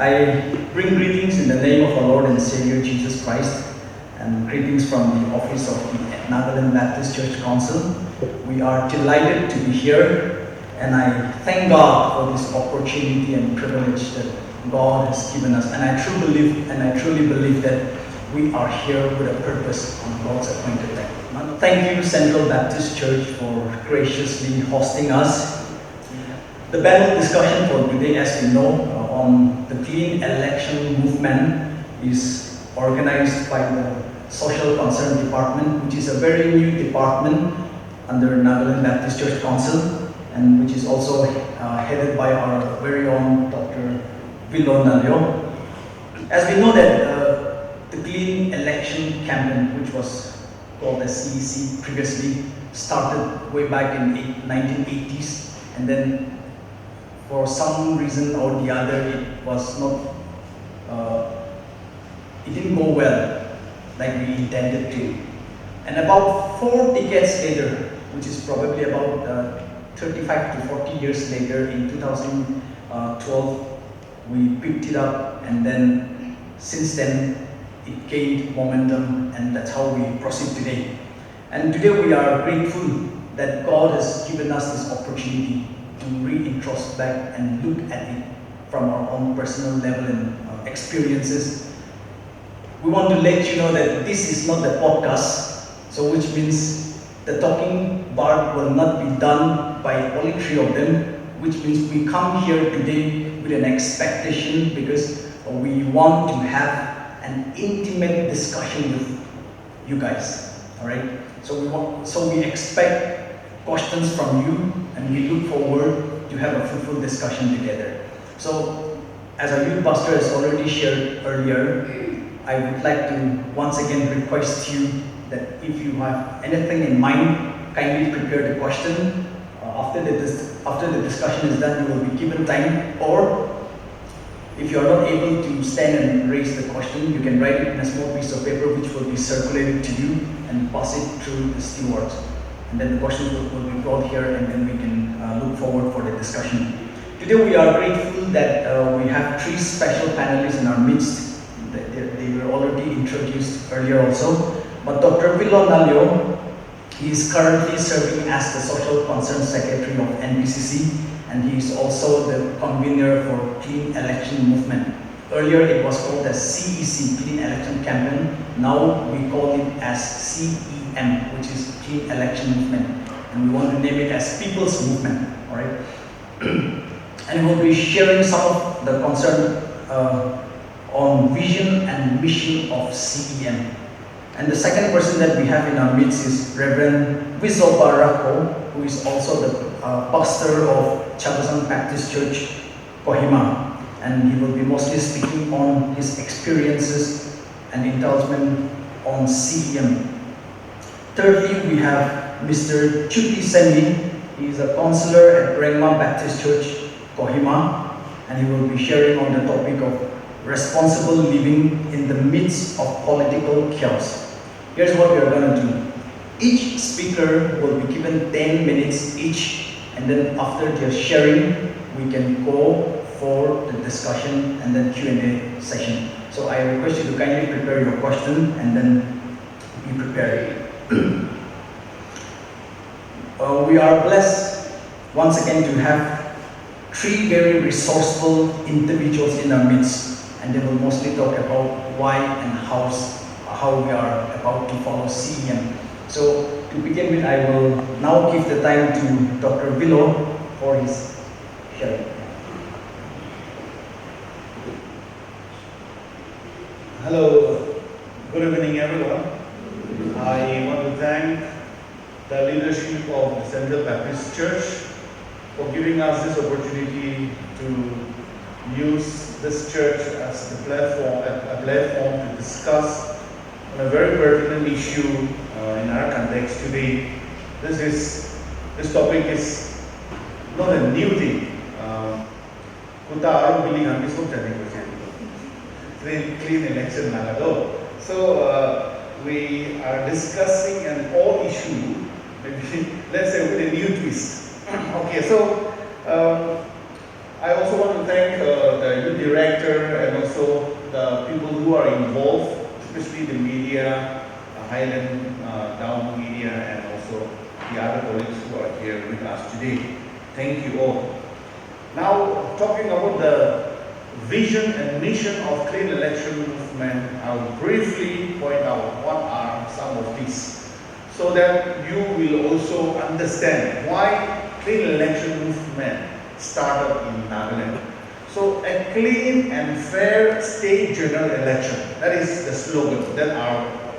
I bring greetings in the name of our Lord and Savior Jesus Christ, and greetings from the office of the Nagaland Baptist Church Council. We are delighted to be here, and I thank God for this opportunity and privilege that God has given us. And I truly believe that we are here with a purpose on God's appointed time. Thank you, Central Baptist Church, for graciously hosting us. The panel discussion for today, as we know, on the clean election movement is organized by the Social Concern Department, which is a very new department under Nagaland Baptist Church Council, and which is also headed by our very own Dr. Villo Naleo. As we know that the clean election campaign, which was called the CEC previously, started way back in 1980s, and then for some reason or the other, it was not, it didn't go well like we intended to. And about 4 decades later, which is probably about 35 to 40 years later, in 2012, we picked it up, and then since then, it gained momentum, and that's how we proceed today. And today we are grateful that God has given us this opportunity to re-introspect and look at it from our own personal level and experiences. We want to let you know that this is not the podcast, so which means the talking part will not be done by only 3 of them, which means we come here today with an expectation because we want to have an intimate discussion with you guys. All right. So we expect questions from you, and we look forward to have a fruitful discussion together. So, as our youth pastor has already shared earlier, I would like to once again request you that if you have anything in mind, kindly prepare the question. After the discussion is done, you will be given time, or if you are not able to stand and raise the question, you can write it in a small piece of paper which will be circulated to you and pass it through the stewards. And then the questions will be brought here, and then we can look forward for the discussion. Today we are grateful that we have 3 special panelists in our midst. They were already introduced earlier also. But Dr. Villo Naleo, he is currently serving as the Social Concern Secretary of NBCC, and he is also the convener for Clean Election Movement. Earlier it was called the CEC, Clean Election Campaign. Now we call it as CEM, which is Clean Election Movement. And we want to name it as People's Movement, all right? And we'll be sharing some of the concern on vision and mission of CEM. And the second person that we have in our midst is Reverend Vezopa Rhakho, who is also the pastor of Chakhesang Baptist Church, Kohima. And he will be mostly speaking on his experiences and indulgement on CEM. Thirdly, we have Mr. Chakhesang. He is a counselor at Rhakho Baptist Church, Kohima, and he will be sharing on the topic of responsible living in the midst of political chaos. Here's what we are going to do. Each speaker will be given 10 minutes each, and then after their sharing, we can go for the discussion and then Q&A session. So I request you to kindly prepare your question and then be prepared. We are blessed once again to have 3 very resourceful individuals in our midst, and they will mostly talk about why and how we are about to follow CEM. So to begin with, I will now give the time to Dr. Villo for his sharing. Hello, good evening everyone. I want to thank the leadership of the Central Baptist Church for giving us this opportunity to use this church as the platform to discuss on a very pertinent issue in our context today. This topic is not a new thing. Clean election nagado. So we are discussing an old issue, maybe let's say with a new twist. Okay, so I also want to thank the youth director who are involved, especially the media, Highland Dawn Media, and also the other colleagues who are here with us today. Thank you all. Now, talking about the vision and mission of Clean Election Movement, I will briefly point out what are some of these, so that you will also understand why Clean Election Movement started in Nagaland. So, a clean and fair state general election, that is the slogan that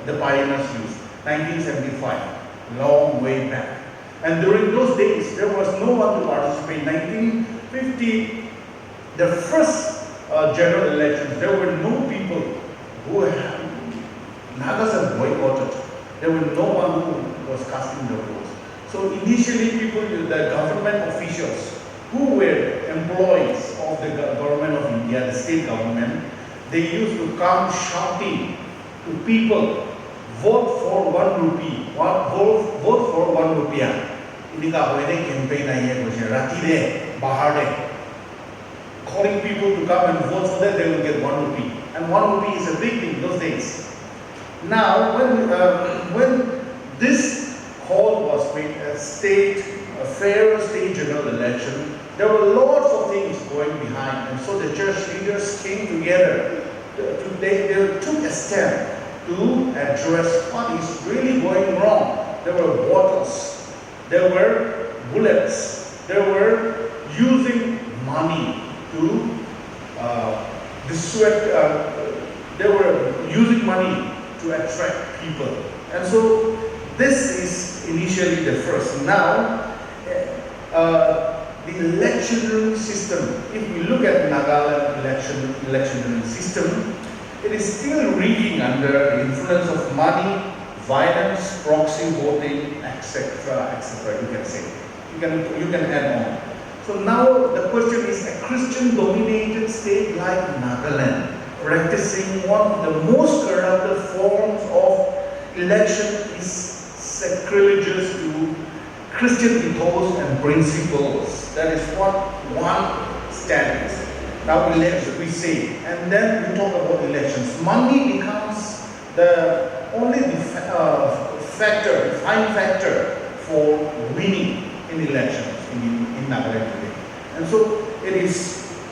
the pioneers used, 1975, long way back. And during those days, there was no one to participate. 1950, the first general elections, there were no people who had, Nagas had boycotted. There were no one who was casting the votes. So initially, people, the government officials who were employees of the government of India, the state government, they used to come shouting to people, vote for 1 rupee, vote for 1 rupiah. Ini ka wedding campaign aye ko rati de bahar de, calling people to come and vote so that they will get 1 rupee. And 1 rupee is a big thing those days. Now, when this call was made a fair state general election, there were lots of things going behind, and so the church leaders came together. They took a step to address what is really going wrong. There were bottles, there were bullets, there were using money to dissuade, they were using money to attract people. And so this is initially the first. Now, the electionary system, if we look at Nagaland electionary system, it is still reeking under the influence of money, violence, proxy voting, etc., etc. You can say, you can add on. So now the question is, a Christian-dominated state like Nagaland, practicing one of the most corrupted forms of election, is sacrilegious to Christian ethos and principles. That is what one stands. Now we say, and then we talk about elections. Money becomes the only factor for winning in elections in Nagaland today. And so it is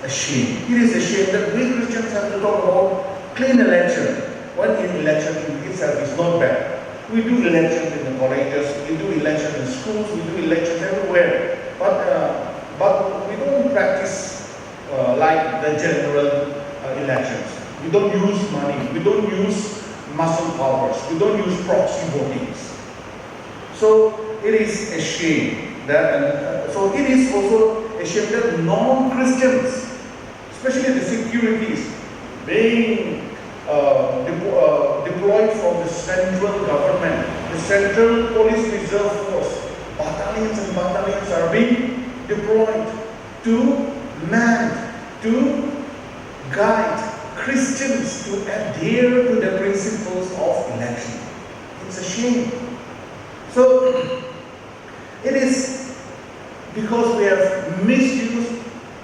a shame. It is a shame that we Christians have to talk about clean election when in election in itself is not bad. We do elections in the colleges, we do elections in schools, we do elections everywhere. But we don't practice like the general elections. We don't use money, we don't use muscle powers, we don't use proxy votings. So it is a shame that, so it is also a shame that non-Christians, especially the securities, being deployed from the central government, the central police reserve force, battalions and battalions are being deployed to guide Christians to adhere to the principles of election. It's a shame. So it is because we have misused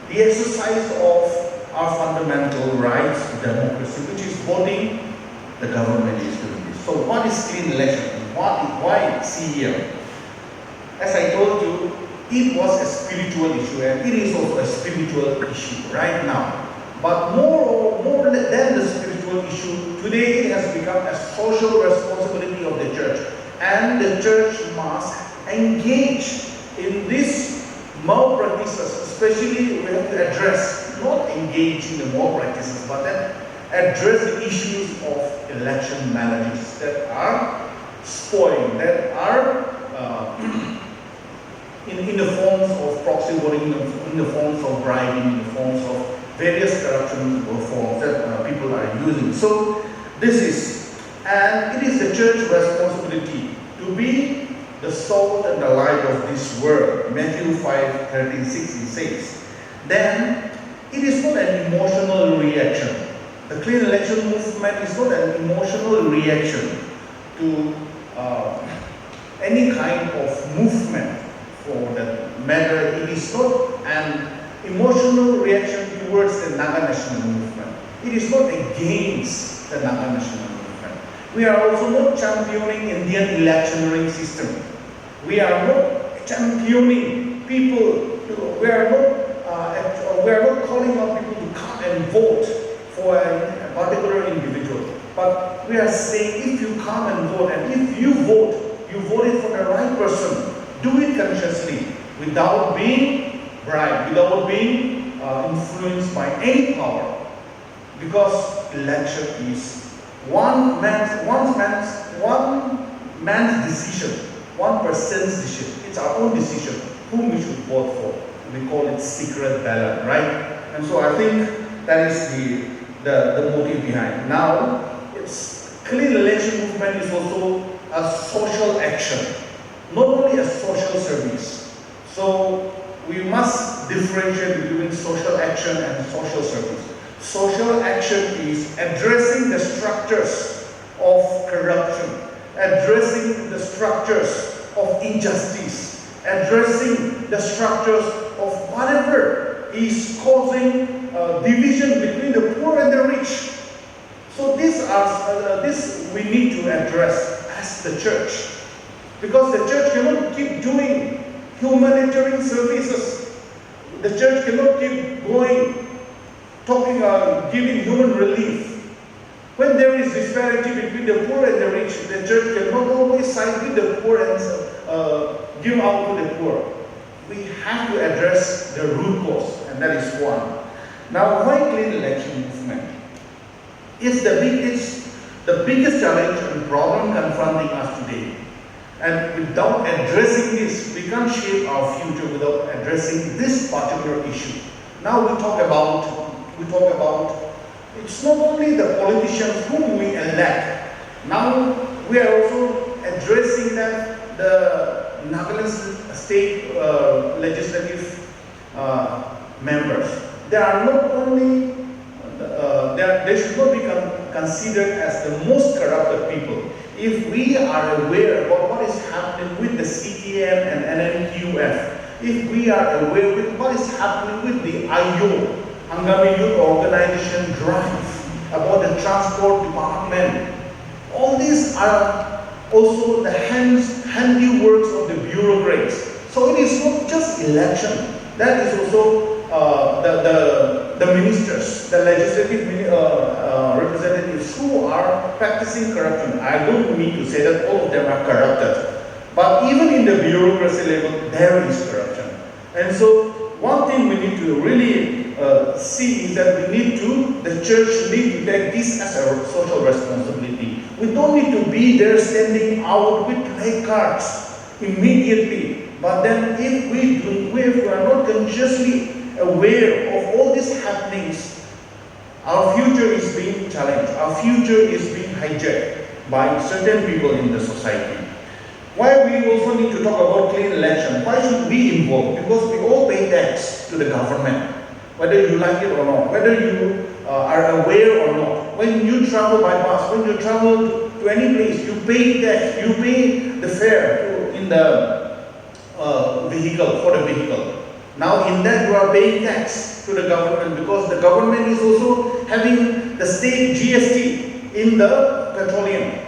the exercise of our fundamental rights, democracy, which is voting. The government is doing this. So what is clean election? Why see here? As I told you, it was a spiritual issue, and it is also a spiritual issue right now. But more than the spiritual issue, today it has become a social responsibility of the church. And the church must engage in these malpractices, especially we have to address, not engage in the malpractices, but then address the issues of election maladies that are spoiling, that are in the forms of proxy voting, in the forms of bribing, in the forms of various corruption forms that people are using. So this is, and it is the church responsibility to be the salt and the light of this world. Matthew 5:13-16 says, then it is not an emotional reaction. The clean election movement is not an emotional reaction to any kind of movement for that matter. It is not an emotional reaction towards the Naga national movement. It is not against the Naga national movement. We are also not championing Indian electioneering system. We are not championing people. We are not calling on people to come and vote for a particular individual. But we are saying, if you come and vote, and if you voted for the right person. Do it consciously, without being bribed, without being influenced by any power. Because election is one man's decision, one person's decision. It's our own decision whom we should vote for. We call it secret ballot, right? And so I think that is the motive behind. Now, it's clean election movement is also a social action, not only a social service. So we must differentiate between social action and social service. Social action is addressing the structures of corruption, addressing the structures of injustice, addressing the structures of whatever is causing division between the poor and the rich. So this we need to address as the church, because the church cannot keep doing humanitarian services. The church cannot keep going, giving human relief. When there is disparity between the poor and the rich, the church cannot always side with the poor and give out to the poor. We have to address the root cause, and that is one. Now, why clean election movement? It's the biggest challenge and problem confronting us today. And without addressing this, we can't shape our future without addressing this particular issue. Now we talk about it's not only the politicians whom we elect. Now we are also addressing that the Nagaland state legislative members. They are not only they should not be considered as the most corrupted people. If we are aware about what is happening with the CTM and NNQF, if we are aware with what is happening with the IO, Hungary Youth Organization drive, about the transport department, all these are also the handiworks of the bureaucrats. So it is not just election. That is also the ministers, the legislative representatives who are practicing corruption. I don't mean to say that all of them are corrupted, but even in the bureaucracy level, there is corruption. And so one thing we need to really see is that the church need to take this as a social responsibility. We don't need to be there standing out with placards immediately. But then if we are not consciously aware of all these happenings, our future is being challenged. Our future is being hijacked by certain people in the society. Why we also need to talk about clean election? Why should we involve? Because we all pay tax to the government, whether you like it or not, whether you are aware or not. When you travel by bus, when you travel to any place, you pay tax, you pay the fare in the vehicle, for the vehicle. Now in that you are paying tax to the government, because the government is also having the state GST in the petroleum.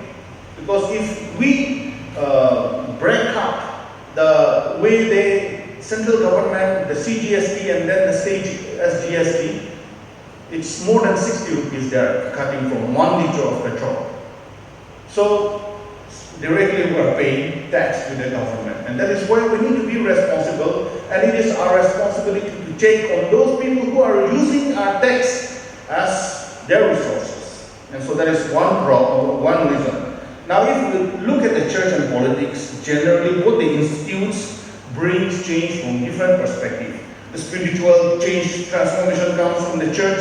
Because if we break up the way the central government, the CGST and then the state SGST, it's more than 60 rupees they are cutting from 1 liter of petrol. So directly we are paying tax to the government, and that is why we need to be responsible, and it is our responsibility to take on those people who are using our tax as their resources. And so that is one reason. Now if we look at the church and politics, generally both the institutes brings change from different perspectives. The spiritual change, transformation comes from the church,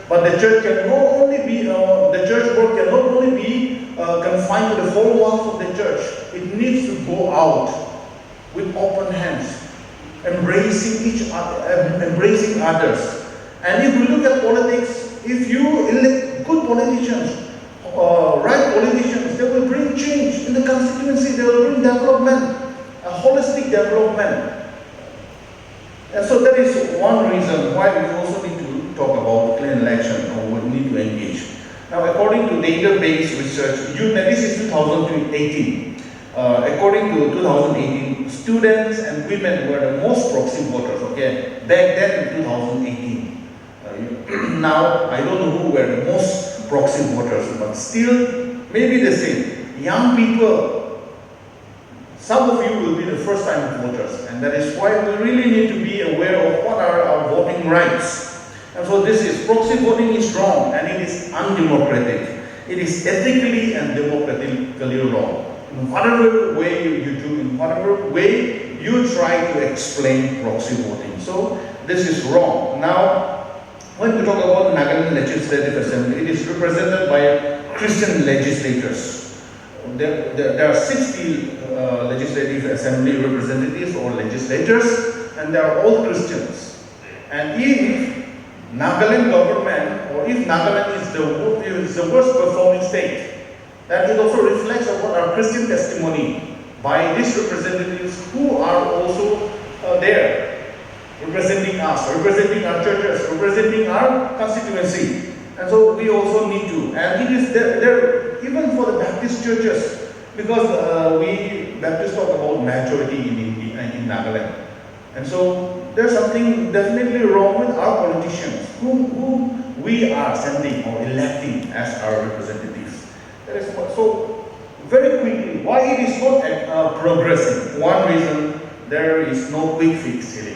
but the church can not only be, the church work can not only be confined to the four walls of the church. It needs to go out with open hands, embracing each other, embracing others. And if we look at politics, if you elect good politicians, right politicians, they will bring change in the constituency, they will bring development, a holistic development. And so that is one reason why we also need to talk about clean election, or we need to engage. Now according according to data-based research, this is 2018. According to 2018, students and women were the most proxy voters, okay, back then in 2018. Now, I don't know who were the most proxy voters, but still, maybe the same. Young people, some of you will be the first time voters, and that is why we really need to be aware of what are our voting rights. And so this is, proxy voting is wrong, and it is undemocratic. It is ethically and democratically wrong. In whatever way you do, in whatever way you try to explain proxy voting. So this is wrong. Now, when we talk about Nagaland Legislative Assembly, it is represented by Christian legislators. There are 60 Legislative Assembly representatives or legislators, and they are all Christians. And if Nagaland government, or if Nagaland is the worst performing state, that it also reflects upon our Christian testimony by these representatives who are also there, representing us, representing our churches, representing our constituency. And so we also need to, and it is there even for the Baptist churches, because we Baptists talk about majority in Nagaland. And so there's something definitely wrong with our politicians who we are sending or electing as our representatives. So very quickly, why it is not progressing? One reason, there is no quick fix here.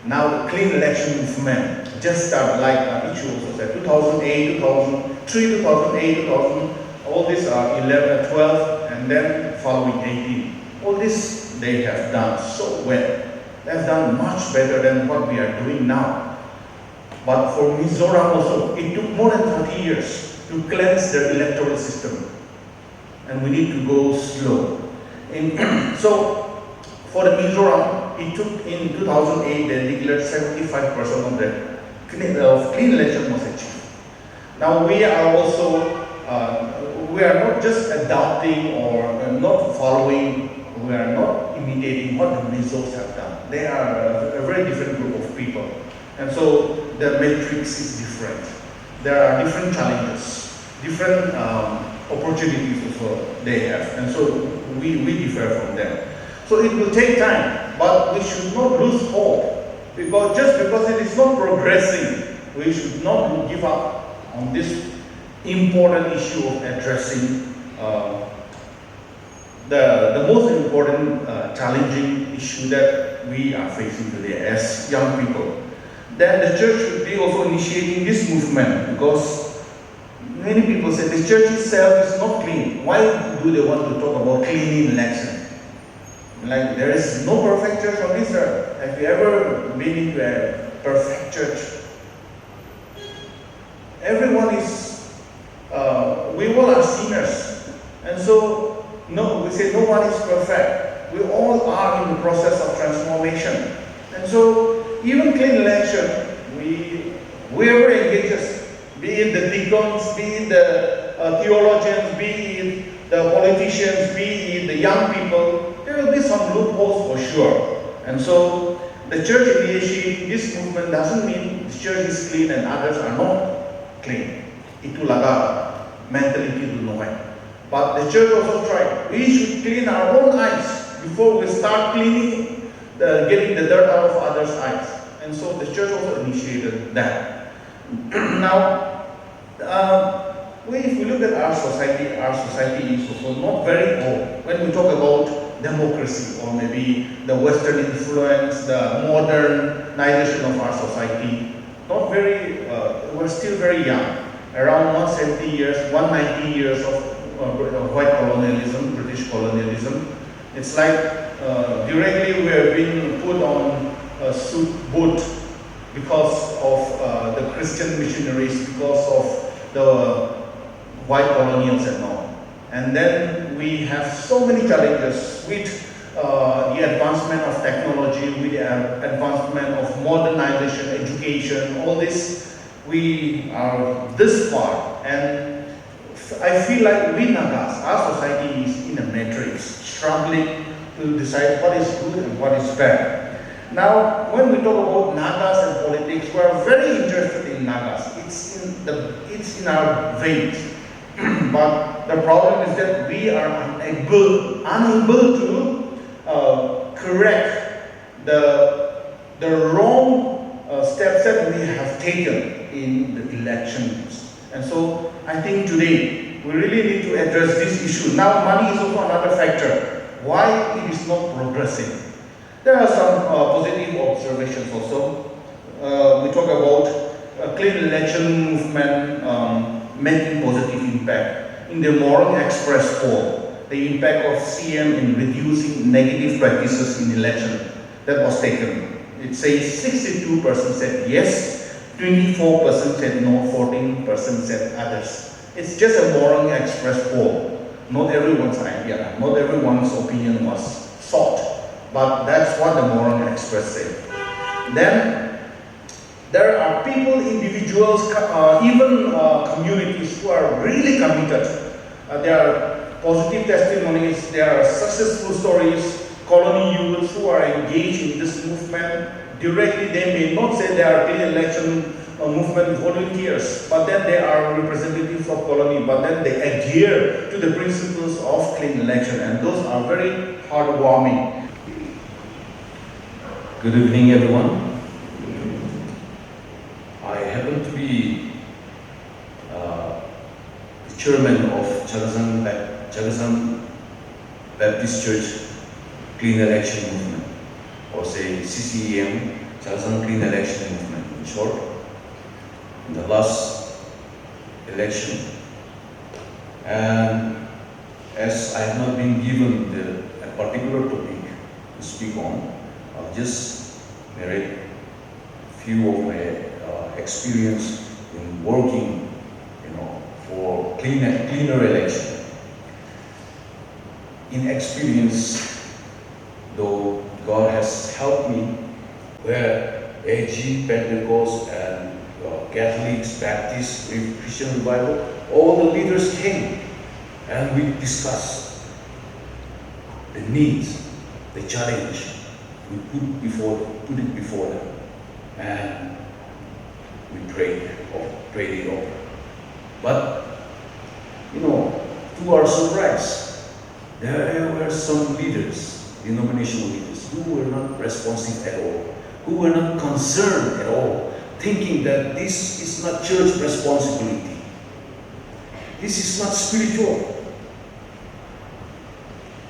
Now the clean election movement just started, like Echu also said, 2008, 2003, 2008, 2000, all these are 11, 12, and then following 18. All this they have done so well. They have done much better than what we are doing now. But for Mizoram also, it took more than 30 years to cleanse their electoral system. And we need to go slow. So, for the Mizoram, it took in 2008, they declared 75% of the clean election was achieved. Now we are also, we are not just adopting or not following, we are not imitating what the Mizos have done. They are a very different group of people. And so the matrix is different. There are different challenges, different opportunities also they have. And so we differ from them. So it will take time, but we should not lose hope. Because just because it is not progressing, we should not give up on this important issue of addressing the most important challenging issue that we are facing today as young people. Then the church should be also initiating this movement, because many people say the church itself is not clean. Why do they want to talk about cleaning election? Like, there is no perfect church on this earth. Have you ever been into a perfect church? Everyone is, we all are sinners. And so, no, we say no one is perfect. We all are in the process of transformation. And so, even clean election, whoever engages, be it the deacons, be it the theologians, be it the politicians, be it the young people, there will be some loopholes for sure. And so the church initiating this movement doesn't mean the church is clean and others are not clean. Itu laga mentality to know it. But the church also tried. We should clean our own eyes before we start cleaning, getting the dirt out of others' eyes. And so the church also initiated that. Now, if we look at our society is also not very old. When we talk about democracy, or maybe the Western influence, the modernization of our society, not very, we're still very young. Around 170 years, 190 years of white colonialism, British colonialism. It's like directly we are being put on a suit boot because of the Christian missionaries, because of the white colonials and all. And then we have so many challenges with the advancement of technology, with the advancement of modernization, education, all this. We are this far, and I feel like we Nagas, our society is in a matrix, struggling to decide what is good and what is bad. Now, when we talk about Nagas and politics, we are very interested in Nagas. It's in our veins. But the problem is that we are unable to correct the wrong steps that we have taken in the elections. And so I think today we really need to address this issue. Now money is also another factor. Why it is not progressing? There are some positive observations also. We talk about clean election movement making positive impact. In the Morong Express poll, the impact of CM in reducing negative practices in election that was taken. It says 62% said yes, 24% said no, 14% said others. It's just a Morong Express poll. Not everyone's idea, not everyone's opinion was sought, but that's what the Morong Express said. Then there are people, individuals, even communities who are really committed. There are positive testimonies, there are successful stories, colony youths who are engaged in this movement. Directly, they may not say they are clean election movement volunteers, but then they are representatives of colony, but then they adhere to the principles of clean election, and those are very heartwarming. Good evening, everyone. I happen to be the chairman of Chakhesang Baptist Church Clean Election Movement, or say CCEM, Chakhesang Clean Election Movement in short. In the last election, and as I have not been given a particular topic to speak on, I'll just narrate a few of my experience in working, for cleaner election. In experience, though God has helped me, where AG, Pentecost, and Catholics, Baptists, Christian Revival, all the leaders came and we discussed the needs, the challenge. We put it before them, and we prayed it over. But to our surprise, there were some leaders, denominational leaders, who were not responsive at all, who were not concerned at all, thinking that this is not church responsibility. This is not spiritual.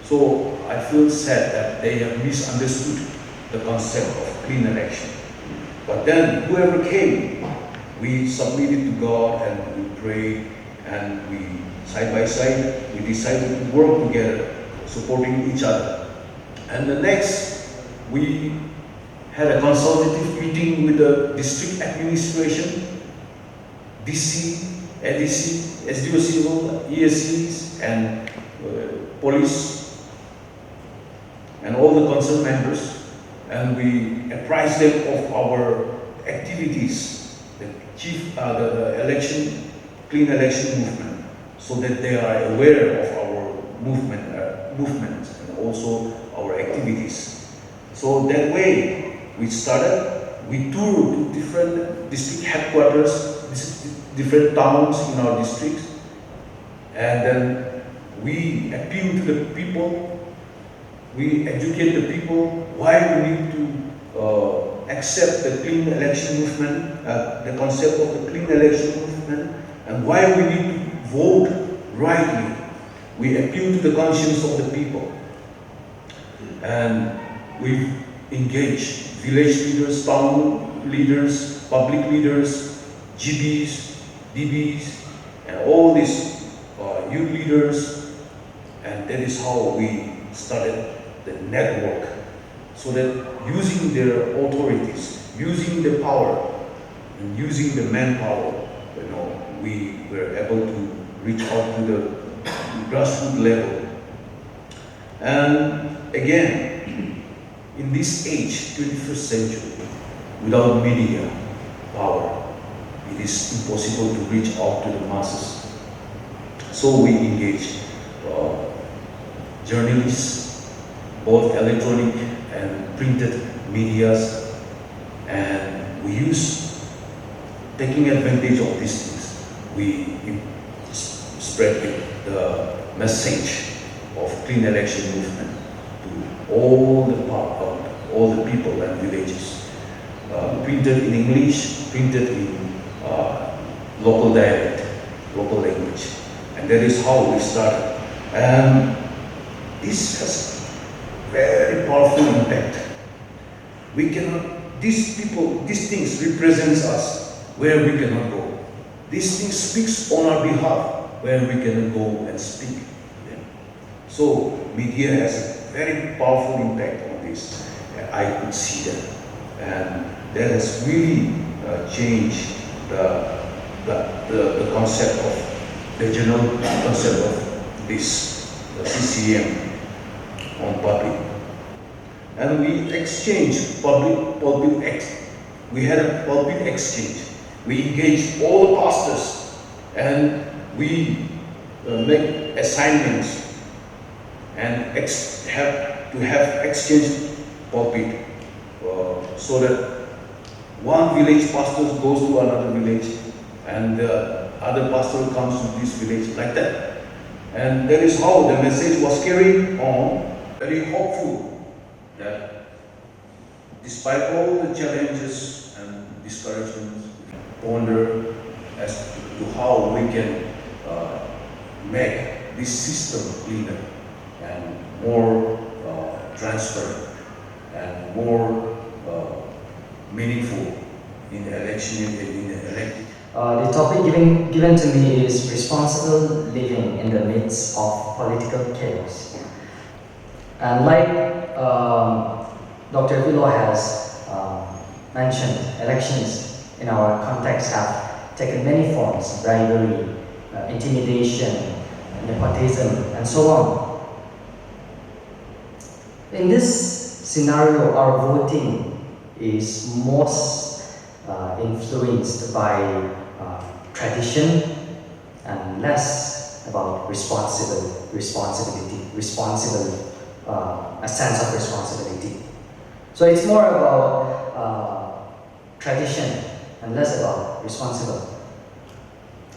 So I feel sad that they have misunderstood the concept of clean election. But then whoever came, we submitted to God and we prayed, and we, side by side, we decided to work together, supporting each other. And the next, we had a consultative meeting with the district administration, DC, ADC, SDO Civil, ESCs, and police, and all the concerned members, and we apprised them of our activities, the clean election movement, so that they are aware of our movement and also our activities. So that way, we toured to different district headquarters, different towns in our districts, and then we appeal to the people, we educate the people why we need to accept the clean election movement, the concept of the clean election movement, and why we need to vote rightly. We appeal to the conscience of the people, and we engage village leaders, town leaders, public leaders, GBs, DBs, and all these youth leaders, and that is how we started the network, so that using their authorities, using the power, and using the manpower, we were able to reach out to the grassroots level. And again, in this age, 21st century, without media power, it is impossible to reach out to the masses. So we engage journalists, both electronic and printed medias, and we use, taking advantage of these things, we spread the message of clean election movement to all the people and villages. Printed in English, printed in local dialect, local language. And that is how we started. And this has very powerful impact. We cannot, these things represents us where we cannot go. These things speaks on our behalf where we cannot go and speak. Yeah. So media has a very powerful impact on this. And I could see that. And that has really changed the concept of, the general concept of this CCM on public. And we exchanged we had a public exchange. We engaged all the pastors and we make assignments and have exchange pulpit so that one village pastor goes to another village and the other pastor comes to this village, like that. And that is how the message was carried on, very hopeful that despite all the challenges and discouragements, ponder as to how we can make this system cleaner and more transparent and more meaningful in the election, in the elected. The topic given to me is responsible living in the midst of political chaos. And like Dr. Villo has mentioned, elections in our context have taken many forms: bribery, intimidation, nepotism, and so on. In this scenario, our voting is most influenced by tradition and less about a sense of responsibility. So it's more about tradition and less about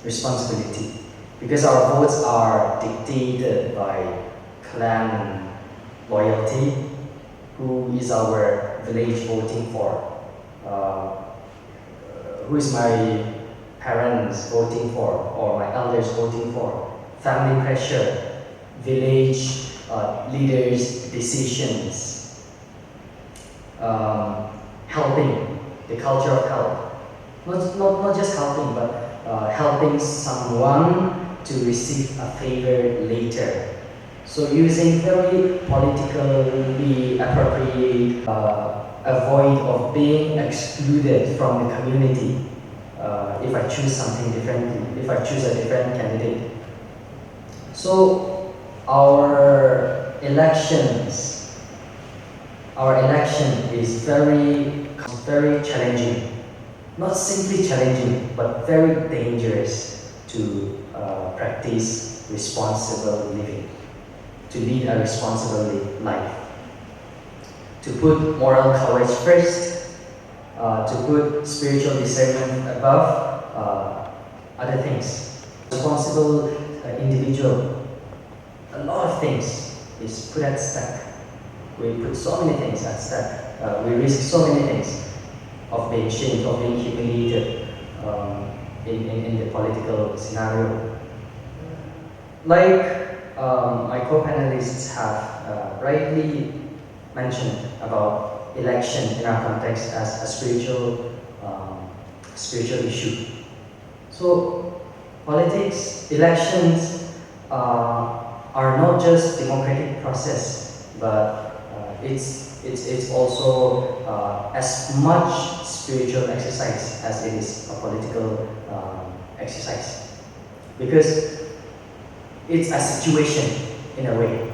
responsibility, because our votes are dictated by clan loyalty. Who is our village voting for? Who is my parents voting for, or my elders voting for? Family pressure, village leaders' decisions, helping, the culture of help. Not just helping, but helping someone to receive a favor later. So using very politically appropriate, avoid of being excluded from the community if I choose something differently, if I choose a different candidate. So our election is very challenging. Not simply challenging, but very dangerous to practice responsible living, to lead a responsible life, to put moral courage first, to put spiritual discernment above other things. Responsible individual, a lot of things is put at stake. We put so many things at stake. We risk so many things of being shamed, of being humiliated in the political scenario. Like my co-panelists have rightly mentioned about election in our context as a spiritual issue. So politics, elections are not just democratic process, but it's also as much spiritual exercise as it is a political exercise, because it's a situation in a way.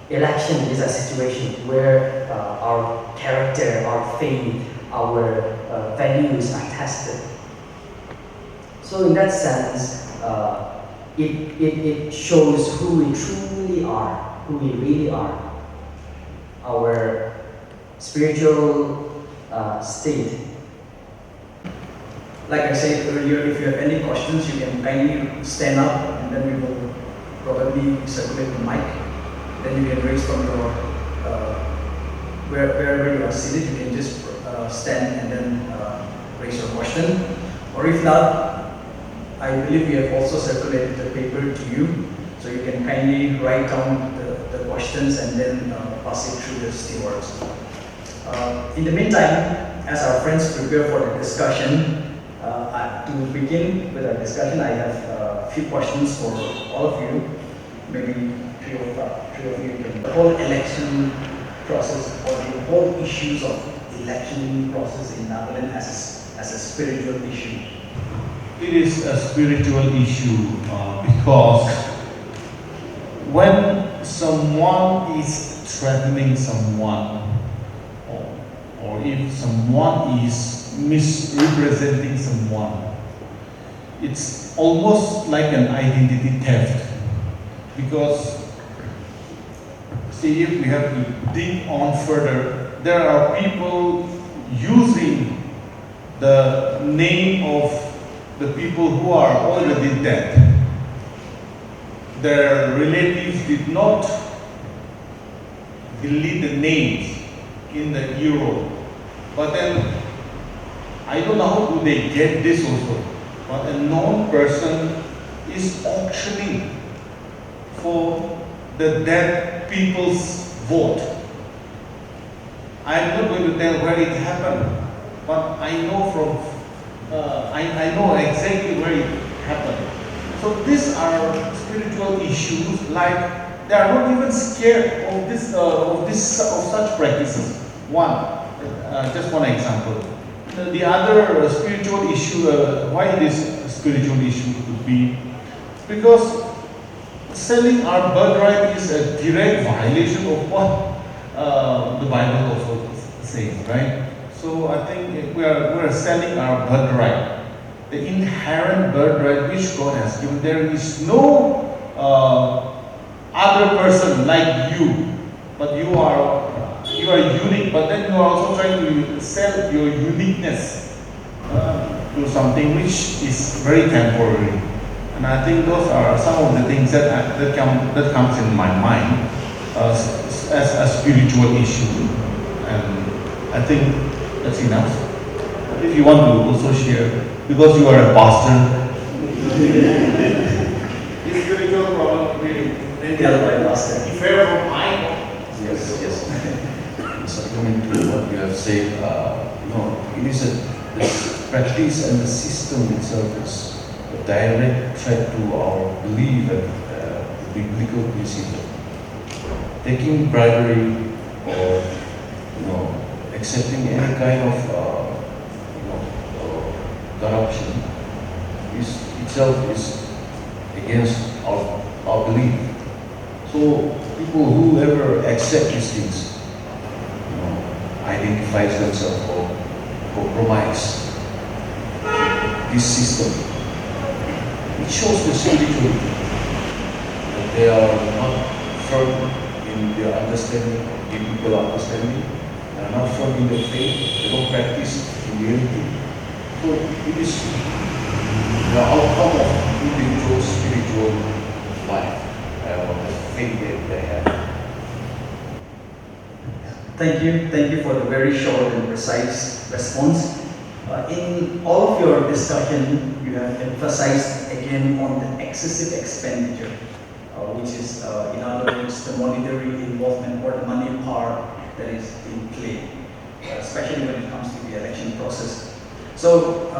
Election is a situation where our character, our faith, our values are tested. So in that sense, it shows who we truly are, who we really are. Our spiritual state. like I said earlier, if you have any questions, you can kindly stand up, and then we will probably circulate the mic. Then you can raise from your wherever you are seated. You can just stand and then raise your question. Or if not, I believe we have also circulated the paper to you, so you can kindly write down the questions and then pass it through the stewards. In the meantime, as our friends prepare for the discussion, to begin with our discussion, I have a few questions for all of you. Maybe three of you can. The whole election process, or the whole issues of election process in Nagaland as a spiritual issue. It is a spiritual issue because when someone is threatening someone, or if someone is misrepresenting someone, it's almost like an identity theft. Because, see, if we have to dig on further, there are people using the name of the people who are already dead. Their relatives did not delete the names in the euro. But then, I don't know how do they get this also. But a known person is auctioning for the dead people's vote. I'm not going to tell where it happened, but I know from I know exactly where it happened. So these are spiritual issues. Like they are not even scared of such practices. Just one example. The other spiritual issue, why this spiritual issue could be, because selling our birthright is a direct violation of what the Bible also says, right? So I think we are selling our birthright, the inherent birthright which God has given. There is no other person like you, but you are unique. But then you are also trying to sell your uniqueness to something which is very temporary. And I think those are some of the things that comes in my mind as a spiritual issue. And I think that's enough. If you want to also share, because you are a pastor, this spiritual problem will Tell my pastor. differ from mine. Yes. Supplement to what you have said, it is this practice and the system itself is a direct threat to our belief and the biblical principle. Taking bribery or accepting any kind of corruption itself is against our belief. So people who ever accept these things identifies themselves or compromise this system. It shows the spirituality that they are not firm in their understanding, biblical understanding. They are not firm in their faith. They don't practice humility. So it is the outcome of individual spiritual life, the faith that they have. Thank you for the very short and precise response. In all of your discussion, you have emphasized again on the excessive expenditure, which is, in other words, the monetary involvement or the money part that is in play, especially when it comes to the election process. So,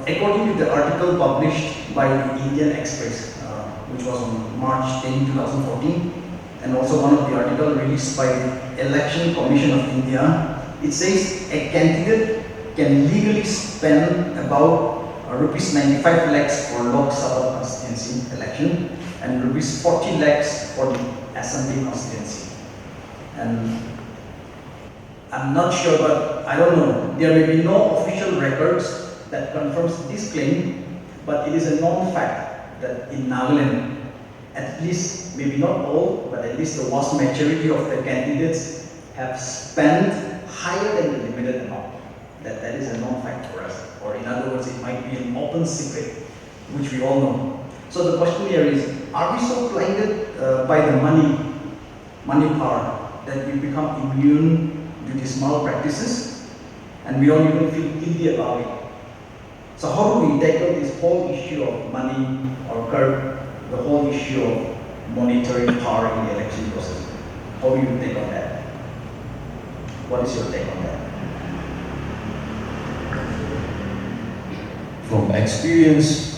according to the article published by the Indian Express, which was on March 10, 2014, and also one of the articles released by the Election Commission of India, it says a candidate can legally spend about rupees 95 lakhs for Lok Sabha constituency election and rupees 40 lakhs for the Assembly constituency. And I'm not sure, but I don't know. There may be no official records that confirms this claim, but it is a known fact that in Nagaland, at least, maybe not all, but at least the vast majority of the candidates have spent higher than the limited amount. That is a known fact for us. or in other words, it might be an open secret, which we all know. So the question here is, are we so blinded by the money part that we become immune to these malpractices and we don't even feel guilty about it? So how do we tackle this whole issue of money or curb the whole issue of monitoring power in the election process? How do you take on that? What is your take on that? From experience,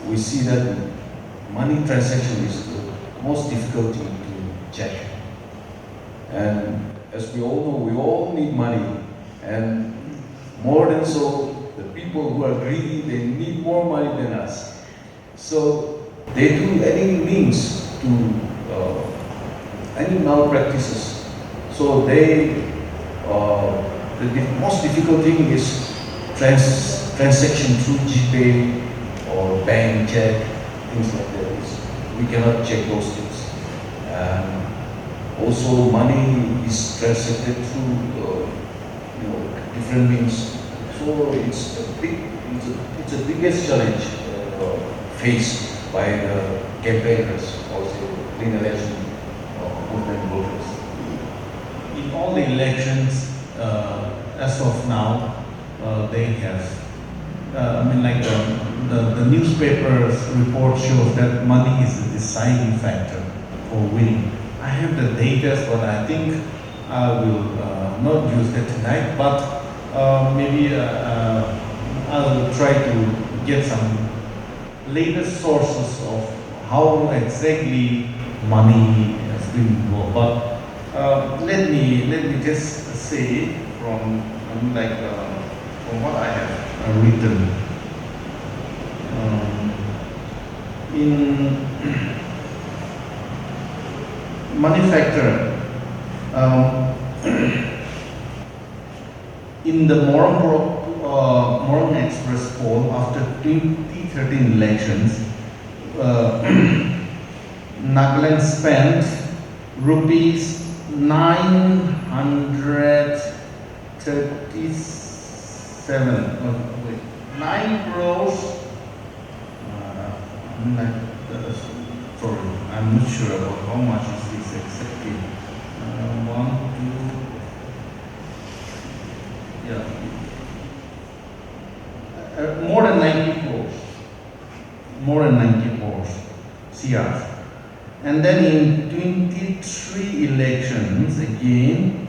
we see that money transaction is the most difficult thing to check. And as we all know, we all need money. And more than so, the people who are greedy, they need more money than us. So they do any means to any malpractices. So the most difficult thing is transaction through GPay or bank check, things like that. We cannot check those things. And also money is transacted through different means. So it's the biggest challenge faced by the campaigners, also clean election movement voters. In all the elections, as of now, they have, the newspapers report shows that money is the deciding factor for winning. I have the data, but I think I will not use that tonight, but maybe I'll try to get some latest sources of how exactly money has been involved. But let me just say from what I have written in money factor. In the Morong Express poll after 2013 elections, Nagaland spent rupees 9 crores. Sorry, I'm not sure about how much is this exactly. More than 90 crores. More than 90 crores. CR. And then in 23 elections again,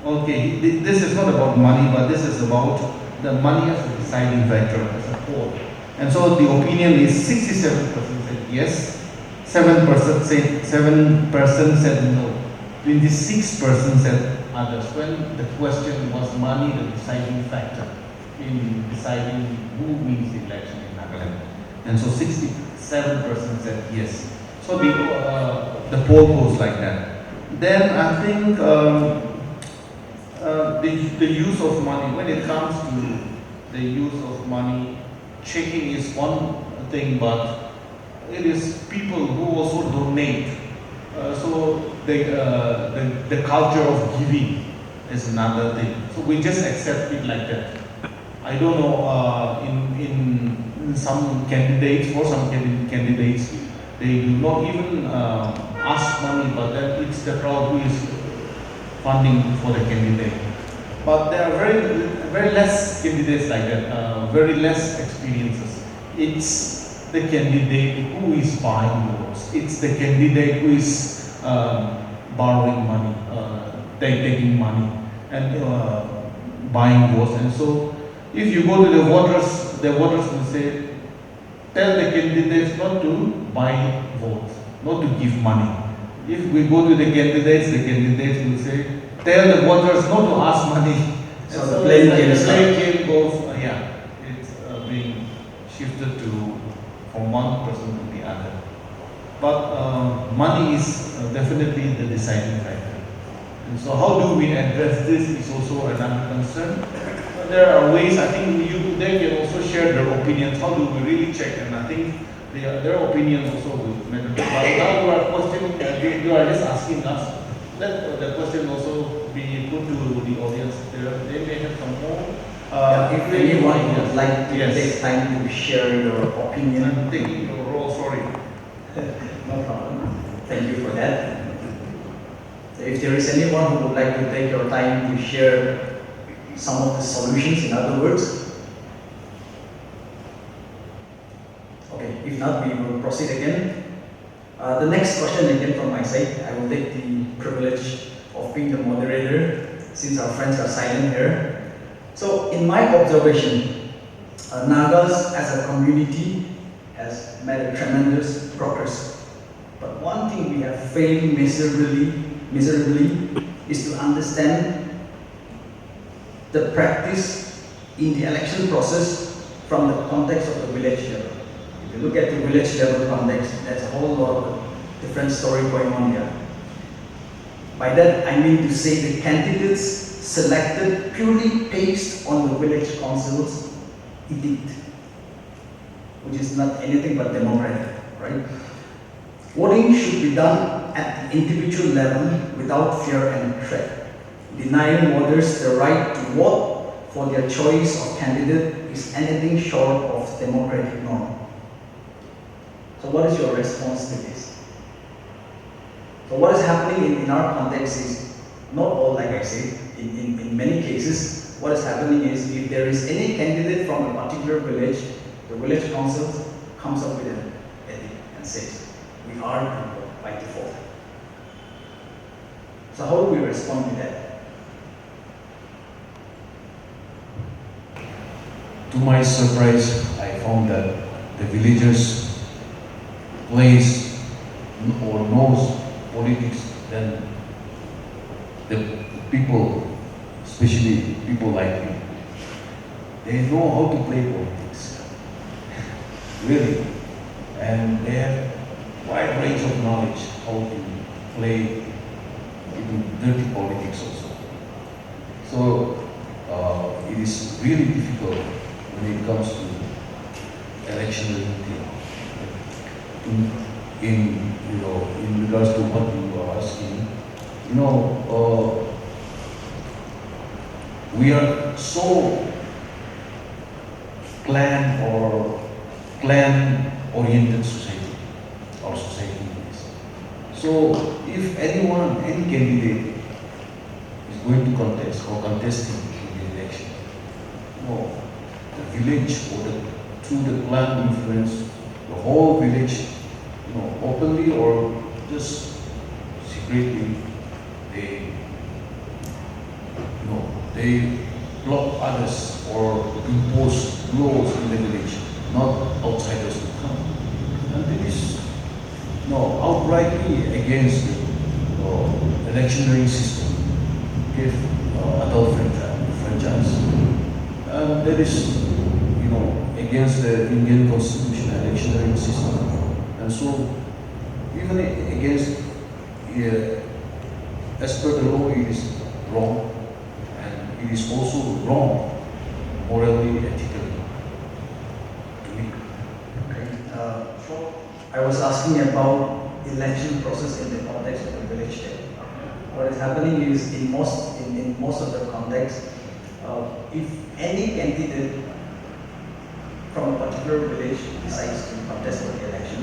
okay, this is not about money, but this is about the money as a deciding factor as a whole. And so the opinion is 67% said yes, 7% said no, 26% said others. When the question was money the deciding factor in deciding who wins the election in Nagaland. And so 67% said yes. So the poll goes like that. Then I think the use of money, when it comes to the use of money, checking is one thing, but it is people who also donate. So the culture of giving is another thing. So we just accept it like that. I don't know, in some candidates, for some candidates, they do not even ask money, but then it's the crowd who is funding for the candidate. But there are very less candidates like that, very less experiences. It's the candidate who is buying votes. It's the candidate who is borrowing money, taking money and buying votes. And so if you go to the voters will say, tell the candidates not to buy votes, not to give money. If we go to the candidates will say, tell the voters not to ask money. So the blame game goes, it's being shifted from one person to the other. But money is definitely the deciding factor. And so how do we address this is also another concern. There are ways, I think they can also share their opinions. How do we really check? And I think their opinions also will matter. But now you are questioning, you are just asking us. Let the question also be put to the audience. They may have some more. If anyone would like to Yes. take time to share your opinion, I'm taking your role, sorry. no problem. Thank you for that. So if there is anyone who would like to take your time to share some of the solutions, in other words. Okay, if not, we will proceed again. The next question again from my side, I will take the privilege of being the moderator since our friends are silent here. So in my observation, Nagas as a community has made a tremendous progress. But one thing we have failed miserably is to understand the practice in the election process from the context of the village level. If you look at the village level context, there's a whole lot of different story going on here. By that I mean to say the candidates selected purely based on the village council's edict, which is not anything but democratic, right? Voting should be done at the individual level without fear and threat. Denying voters the right to vote for their choice of candidate is anything short of democratic norm. So what is your response to this? So what is happening in our context is, not all like I said, in many cases, what is happening is if there is any candidate from a particular village, the village council comes up with an edict and says, we are going to vote by default. So how do we respond to that? To my surprise, I found that the villagers plays or knows politics than the people, especially people like me. They know how to play politics, really, and they have wide range of knowledge how to play even dirty politics also. So it is really difficult when it comes to election in regards to what you are asking. We are so clan oriented society. Our society is. So if any candidate is going to contest or contesting in the election, the village or through the clan influence, the whole village, openly or just secretly, they block others or impose laws in the village, not outsiders to come. And it is outrightly against the electioneering system, give adult franchise. And that is, against the Indian constitution electioneering system. And so, even against, as per the law, it is wrong. And it is also wrong, morally, ethically, to me. Okay. I was asking about election process in the context of the village level. What is happening is in most of the context, if any candidate from a particular village decides to contest for the election,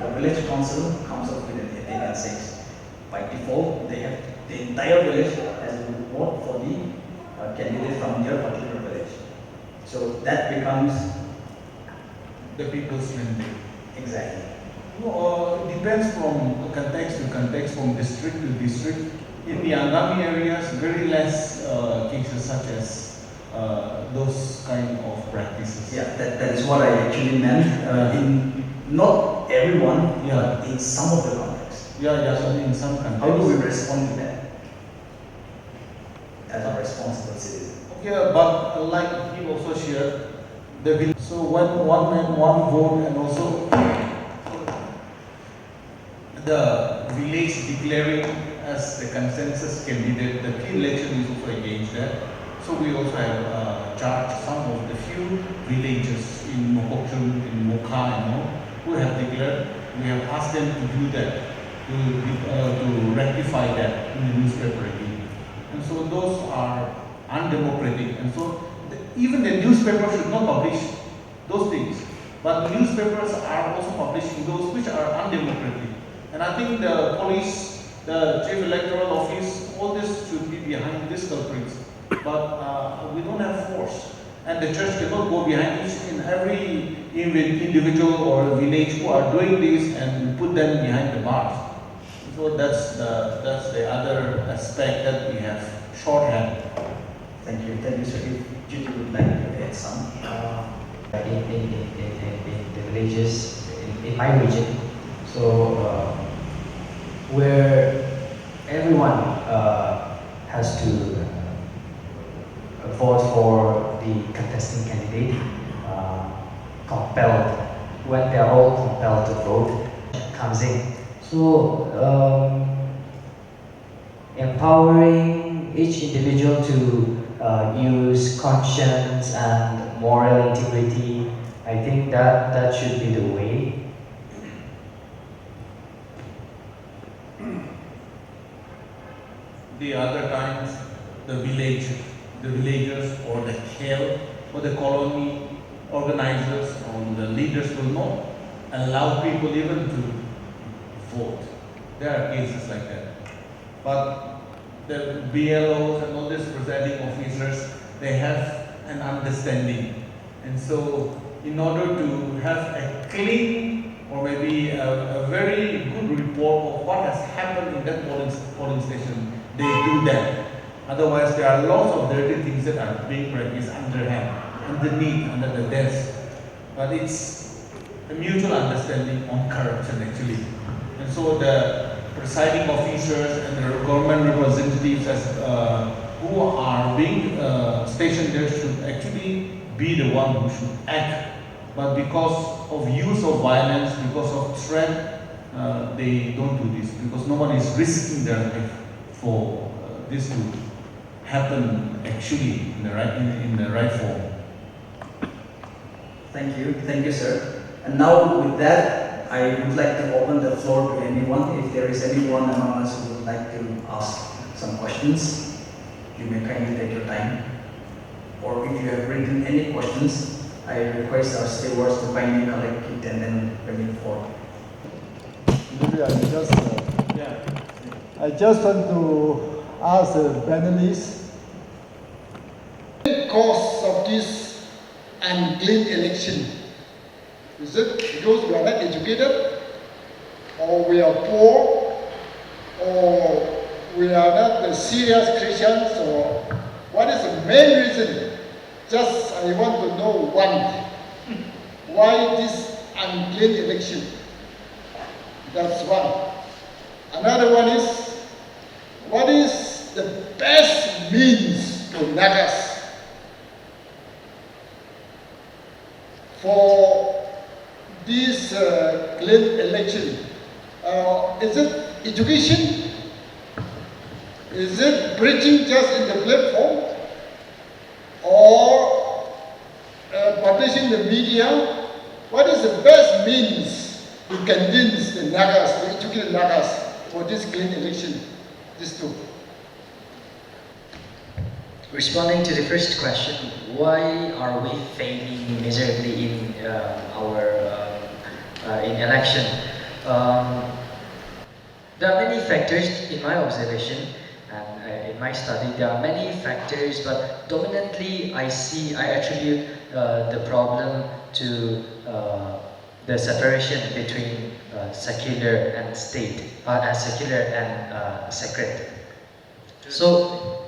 the village council comes up with an edict and says, by default, the entire village has to vote for the candidate from their particular village. So that becomes The people's mandate. exactly. It depends from context to context, from district to district. In the Angami areas, very less cases such as those kind of practices. Yeah, that is what I actually meant. In not everyone, Yeah. but in some of the contexts. So in some contexts. How do we respond to that as a responsible citizen? Okay, but like he also shared, so one man, one vote, and also the village declaring as the consensus candidate, the pre-election is also against that. So we also have charged some of the few villages in Mokokchung, in Mokha, who have declared. We have asked them to do that, to rectify that in the newspaper again. And so those are undemocratic. And so even the newspaper should not publish those things. But the newspapers are also publishing those which are undemocratic. And I think the police, the chief electoral office, all this should be behind these culprits. But we don't have force. And the church cannot go behind each and every individual or village who are doing this and put them behind the bars. So that's the other aspect that we have shorthand. Thank you, sir. If Judy would like to add some. In the villages in my region, so where everyone has to vote for the contesting candidate, compelled, when they are all compelled to vote, comes in. So empowering each individual to use conscience and moral integrity, I think that should be the way. The other times, the villagers or the khel or the colony organizers or the leaders will not allow people even to vote. There are cases like that. But the BLOs and all these presiding officers, they have an understanding. And so in order to have a clean or maybe a very good report of what has happened in that polling station, they do that. Otherwise, there are lots of dirty things that are being practiced underhand, underneath, under the desk. But it's a mutual understanding on corruption actually. And so the presiding officers and the government representatives who are being stationed there should actually be the one who should act. But because of use of violence, because of threat, they don't do this because nobody is risking their life for this to happen actually in the right form. Thank you, sir. And now with that, I would like to open the floor to anyone. If there is anyone among us who would like to ask some questions, you may kindly take your time. Or if you have written any questions, I request our stewards to kindly collect it and then bring it forward. Maybe I just want to ask the panelists. The cause of this unclean election, is it because we are not educated, or we are poor, or we are not the serious Christians, or what is the main reason? Just I want to know one thing. Why this unclean election? That's one. Another one is, what is the best means to Nagas for this clean election? Is it education? Is it preaching just in the platform? Or publishing the media? What is the best means to convince the Nagas, the educated Nagas, for this clean election? These two. Responding to the first question, why are we failing miserably in in election? There are many factors in my observation and in my study. There are many factors, but dominantly I attribute the problem to the separation between secular and state, secular and sacred. So,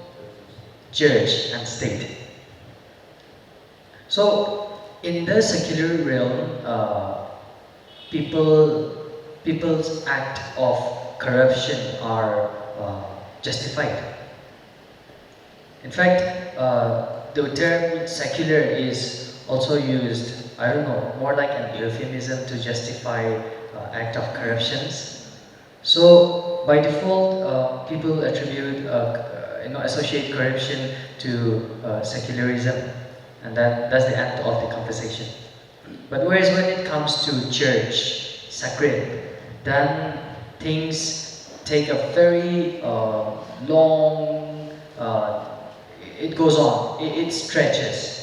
church and state. So, in the secular realm, people's act of corruption are justified. In fact, the term secular is also used, I don't know, more like an euphemism to justify act of corruptions. So by default, people attribute, associate corruption to secularism, and that's the end of the conversation. But whereas when it comes to church, sacred, then things take a very long it goes on, it stretches.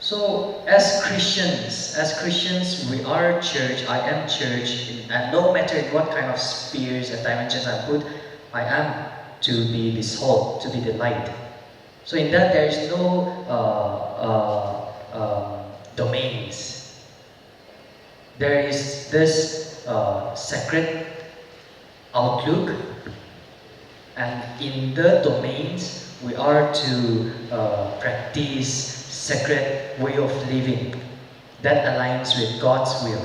So as Christians, we are church, I am church, and no matter in what kind of spheres and dimensions I put, I am to be the salt, to be the light. So in that there is no domains. There is this sacred outlook, and in the domains we are to practice sacred way of living that aligns with God's will.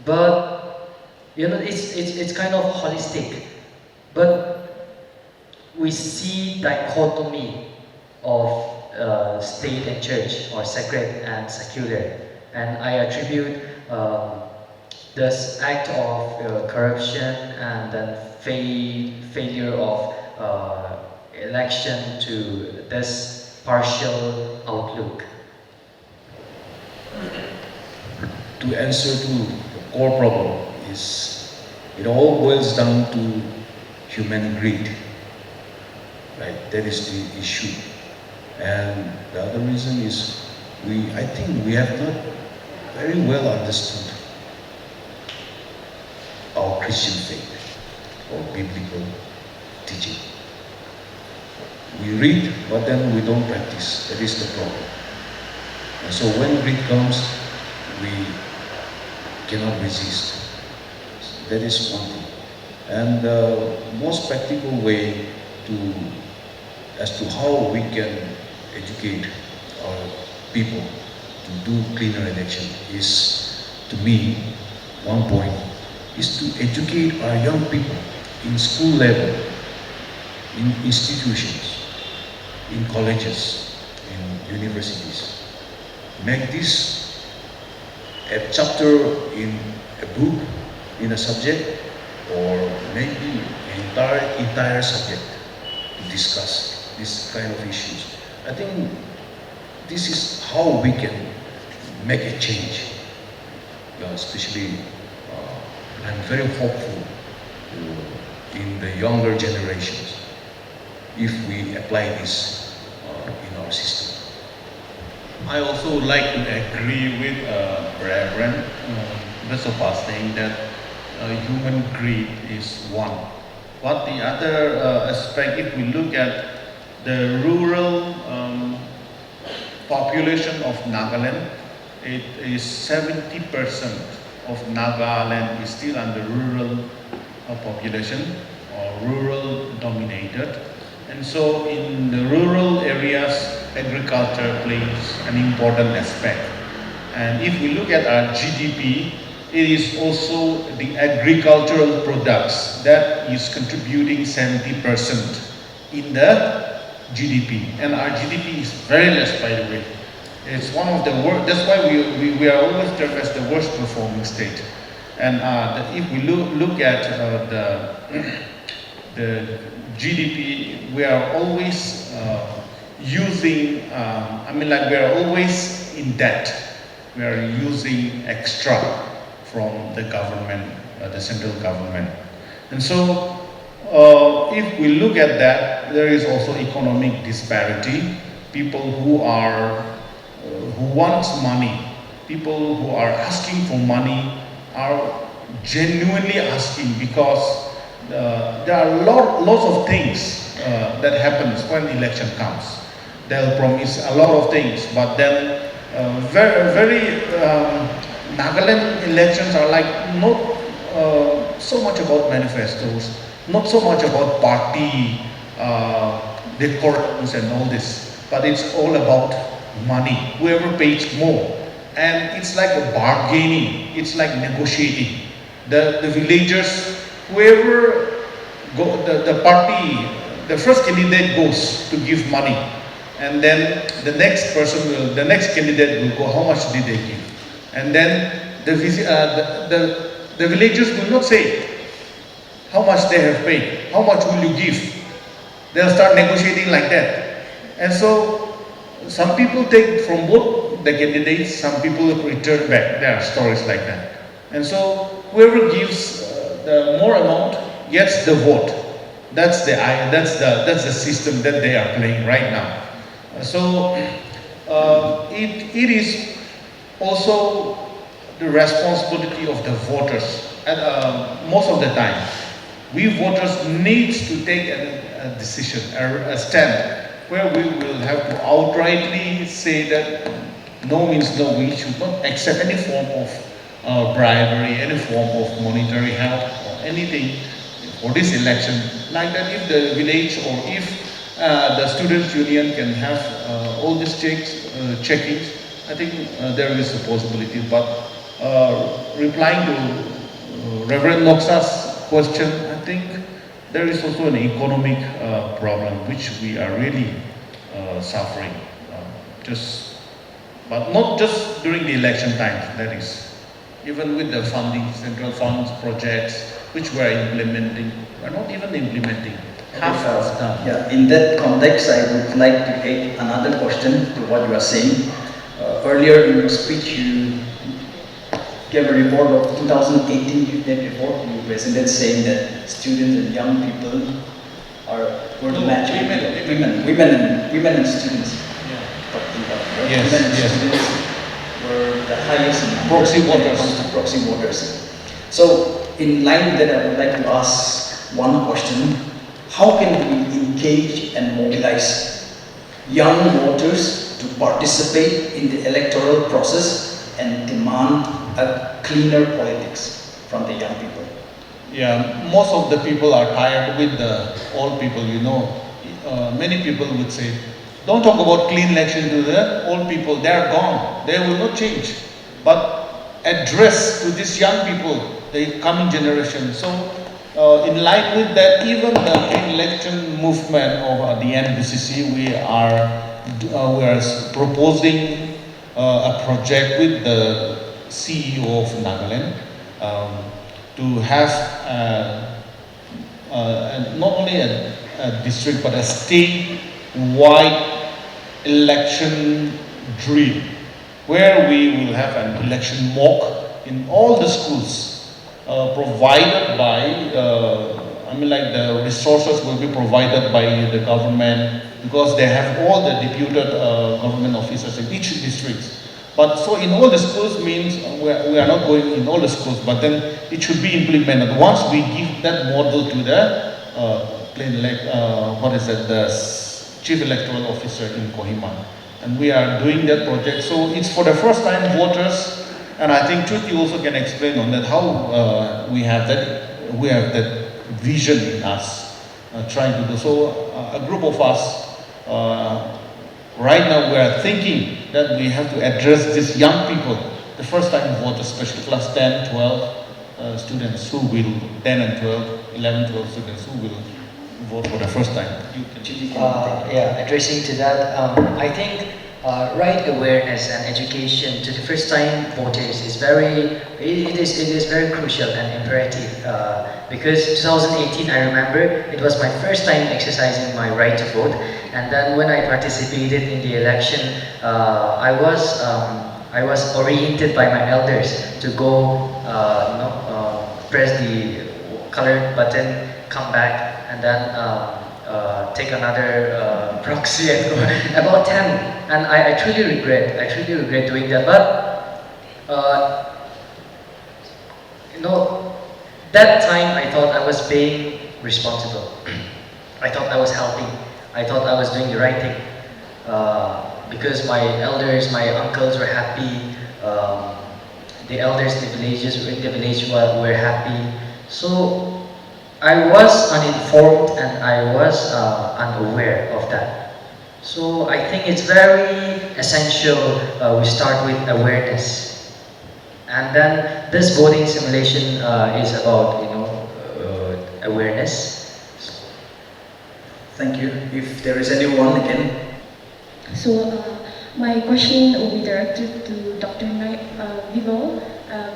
But it's kind of holistic. But we see dichotomy of state and church, or sacred and secular, and I attribute this act of corruption and then failure of election to this partial outlook. To answer to the core problem is, it all boils down to human greed. Right, that is the issue. And the other reason is, I think we have not very well understood our Christian faith or biblical teaching. We read, but then we don't practice. That is the problem. And so when greed comes, we cannot resist. That is one thing. And the most practical way as to how we can educate our people to do cleaner election is, to me, one point, is to educate our young people in school level, in institutions, in colleges, in universities. Make this a chapter in a book, in a subject, or maybe an entire subject to discuss this kind of issues. I think this is how we can make a change. Especially, I'm very hopeful in the younger generations if we apply this in our system. I also would like to agree with Reverend Vezopa saying that human greed is one. But the other aspect, if we look at the rural population of Nagaland, it is 70% of Nagaland is still under rural population or rural dominated. And so in the rural areas, agriculture plays an important aspect. And if we look at our GDP, it is also the agricultural products that is contributing 70% in the GDP. And our GDP is very less, by the way. It's one of the worst. That's why we are always termed as the worst performing state. And if we look at the GDP, we are always using, we are always in debt. We are using extra from the government, the central government. And so, if we look at that, there is also economic disparity. People who want money, people who are asking for money are genuinely asking because there are lots of things that happens when election comes. They'll promise a lot of things, but then very Nagaland elections are like not so much about manifestos, not so much about party decorations and all this, but it's all about money, whoever pays more. And it's like a bargaining, it's like negotiating. The villagers, whoever the party, the first candidate goes to give money, and then the next candidate will go, how much did they give? And then the villagers will not say how much they have paid, how much will you give? They'll start negotiating like that. And so some people take from both the candidates, some people return back. There are stories like that. And so whoever gives the more amount gets the vote. That's the system that they are playing right now. So it is also the responsibility of the voters. And most of the time, we voters need to take a decision, a stand, where we will have to outrightly say that no means no. We should not accept any form of bribery, any form of monetary help or anything for this election. Like that, if the village or if the students' union can have all these checkings, I think there is a possibility. But replying to Reverend Noksa's question, I think there is also an economic problem which we are really suffering. But not just during the election time, that is. Even with the funding, central funds projects which we are implementing, we are not even implementing. Half is done. Yeah, in that context, I would like to add another question to what you are saying. Earlier in your speech, you gave a report of 2018 UNED report. You presented saying that students and young people were the women and students. Yeah. Women and students were the highest in proxy voters. Proxy voters. So, in line with that, I would like to ask one question. How can we engage and mobilize young voters to participate in the electoral process and demand a cleaner politics from the young people? Yeah, most of the people are tired with the old people, you know. Many people would say, don't talk about clean election to the old people, they are gone, they will not change. But address to these young people, the coming generation. So, in line with that, even the clean election movement of the NBCC, we are proposing a project with the CEO of Nagaland to have not only a district but a state-wide election drill, where we will have an election mock in all the schools, provided by, the resources will be provided by the government, because they have all the deputed government officers in each district. But so in all the schools means we are not going in all the schools, but then it should be implemented. Once we give that model to the the Chief Electoral Officer in Kohima, and we are doing that project. So it's for the first time voters, and I think Chuti also can explain on that how we have that vision in us, trying to do so. A group of us. Right now we are thinking that we have to address these young people, the first time voters, especially class 10, 12 students who will, 10 and 12, 11, 12 students who will vote for the first time. Addressing to that, I think right awareness and education to the first time voters is very crucial and imperative, because 2018, I remember, it was my first time exercising my right to vote, and then when I participated in the election, I was oriented by my elders to go press the colored button, come back, and then take another proxy and go about 10. And I truly regret doing that. But that time I thought I was being responsible. I thought I was helping. I thought I was doing the right thing, because my elders, my uncles were happy. The elders in the village were happy. So I was uninformed and I was unaware of that. So I think it's very essential we start with awareness, and then this voting simulation is about awareness. Thank you. If there is anyone again. So my question will be directed to Dr. Villo,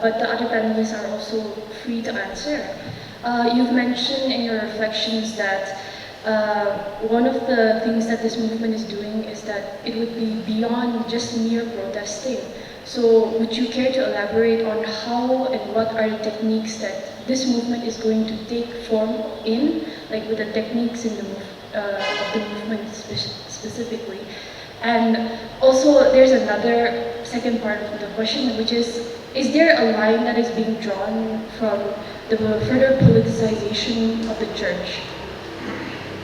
but the other panelists are also free to answer. You've mentioned in your reflections that one of the things that this movement is doing is that it would be beyond just mere protesting. So would you care to elaborate on how and what are the techniques that this movement is going to take form in, like with the techniques in the of the movement specifically. And also there's another second part of the question, which is there a line that is being drawn from the further politicization of the church?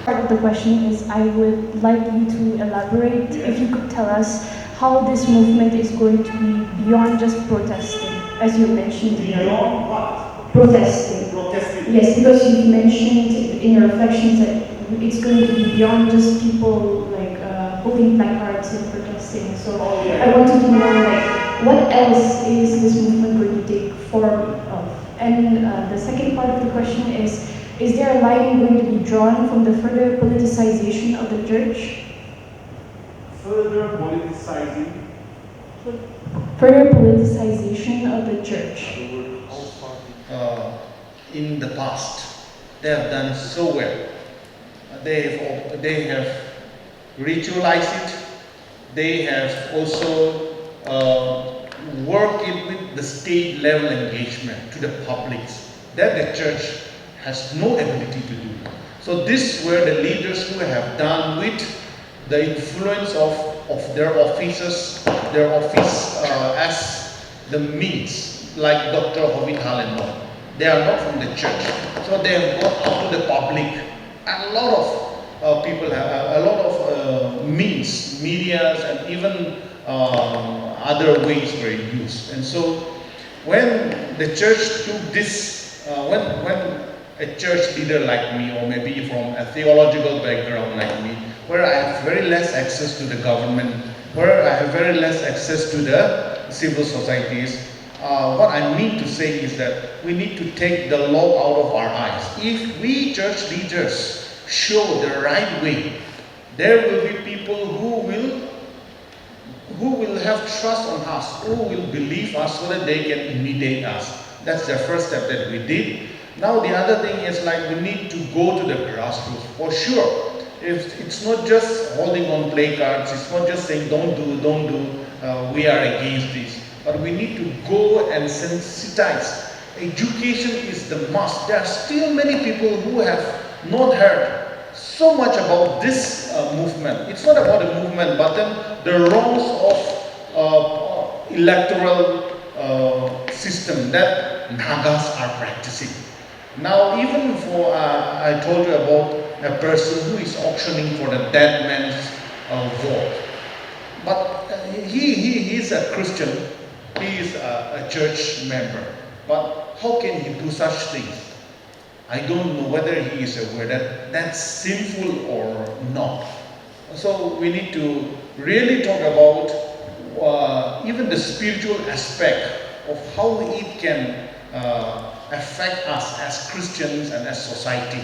Part of the question is, I would like you to elaborate, if you could tell us how this movement is going to be beyond just protesting, as you mentioned. Beyond what? Protesting. Protesting. Yes, because you mentioned in your reflections that it's going to be beyond just people like holding placards and protesting. So I wanted to know, like, what else is this movement going to take form of? And the second part of the question is there a line going to be drawn from the further politicization of the church? Further politicizing. Further politicization of the church. In the past, they have done so well. They have ritualized it. They have also worked it with the state level engagement to the public that the church has no ability to do. So these were the leaders who have done with the influence of their offices, their office as the means, like Dr. Highland Dawn. They are not from the church, so they have gone out to the public. And a lot of people have a lot of means, medias, and even other ways were used. And so when the church took this, when a church leader like me, or maybe from a theological background like me, where I have very less access to the government, where I have very less access to the civil societies, what I mean to say is that we need to take the log out of our eyes. If we church leaders show the right way, there will be people who will have trust on us, who will believe us so that they can imitate us. That's the first step that we did. Now the other thing is, like, we need to go to the grassroots for sure. If it's not just holding on placards, it's not just saying don't do, we are against this. But we need to go and sensitize. Education is the must. There are still many people who have not heard so much about this movement. It's not about the movement, but then the wrongs of electoral system that Nagas are practicing. Now, even for, I told you about a person who is auctioning for the dead man's vote. But he is a Christian, he is a church member. But how can he do such things? I don't know whether he is aware that that's sinful or not. So we need to really talk about even the spiritual aspect of how it can affect us as Christians and as society.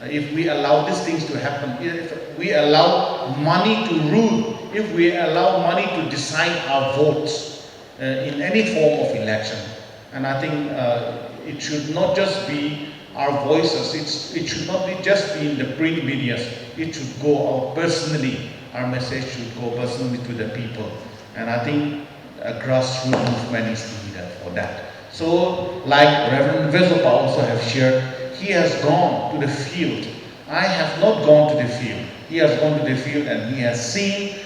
If we allow these things to happen, if we allow money to rule, if we allow money to decide our votes in any form of election. And I think it should not just be our voices, it should not be just be in the print media, it should go out personally. Our message should go personally to the people. And I think a grassroots movement is needed for that. So, like Reverend Vezopa also have shared, he has gone to the field. I have not gone to the field. He has gone to the field and he has seen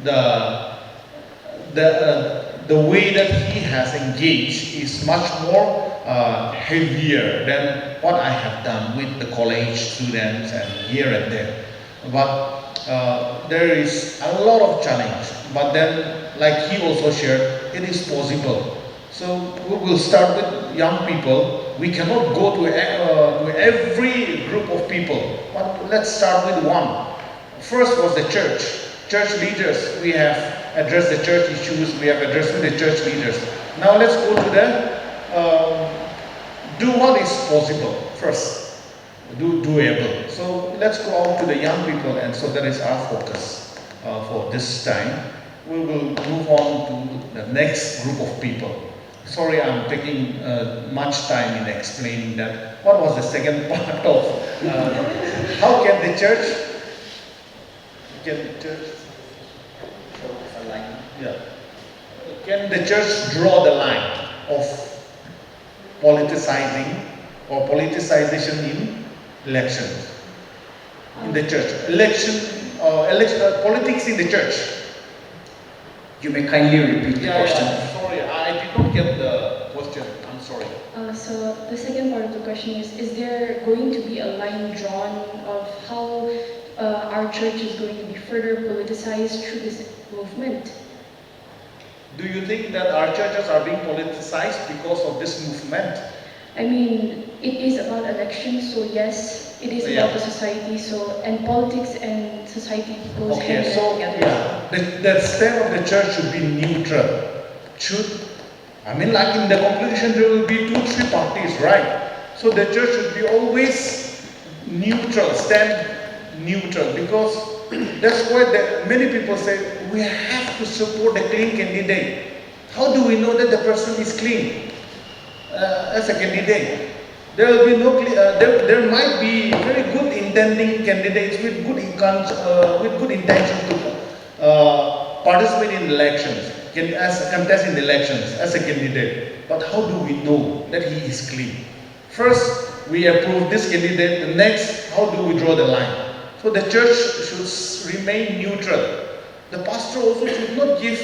the way that he has engaged is much more heavier than what I have done with the college students and here and there. But there is a lot of challenge. But then, like he also shared, it is possible. So we will start with young people. We cannot go to every group of people, but let's start with one. First was the church. Church leaders, we have addressed the church issues, we have addressed with the church leaders. Now let's go to the, do what is possible first, doable. So let's go out to the young people, and so that is our focus for this time. We will move on to the next group of people. Sorry, I'm taking much time in explaining that. What was the second part of how can the church? Yeah. Can the church draw the line of politicizing or politicization in elections in the church. Politics in the church. You may kindly repeat the question. Sorry, I did not get the question. I'm sorry. So the second part of the question is there going to be a line drawn of how our church is going to be further politicized through this movement? Do you think that our churches are being politicized because of this movement? I mean, it is about elections, so yes, it is Yeah. about the society, so, and politics and society goes hand in So hand together. the stand of the church should be neutral. Like in the competition, there will be 2-3 parties, right? So the church should be always neutral, stand neutral, because that's why many people say we have to support the clean candidate. How do we know that the person is clean as a candidate? There will be no. There might be very good intending candidates with good intention to participate in elections, contest in elections as a candidate. But how do we know that he is clean? First, we approve this candidate. The next, how do we draw the line? So the church should remain neutral. The pastor also should not give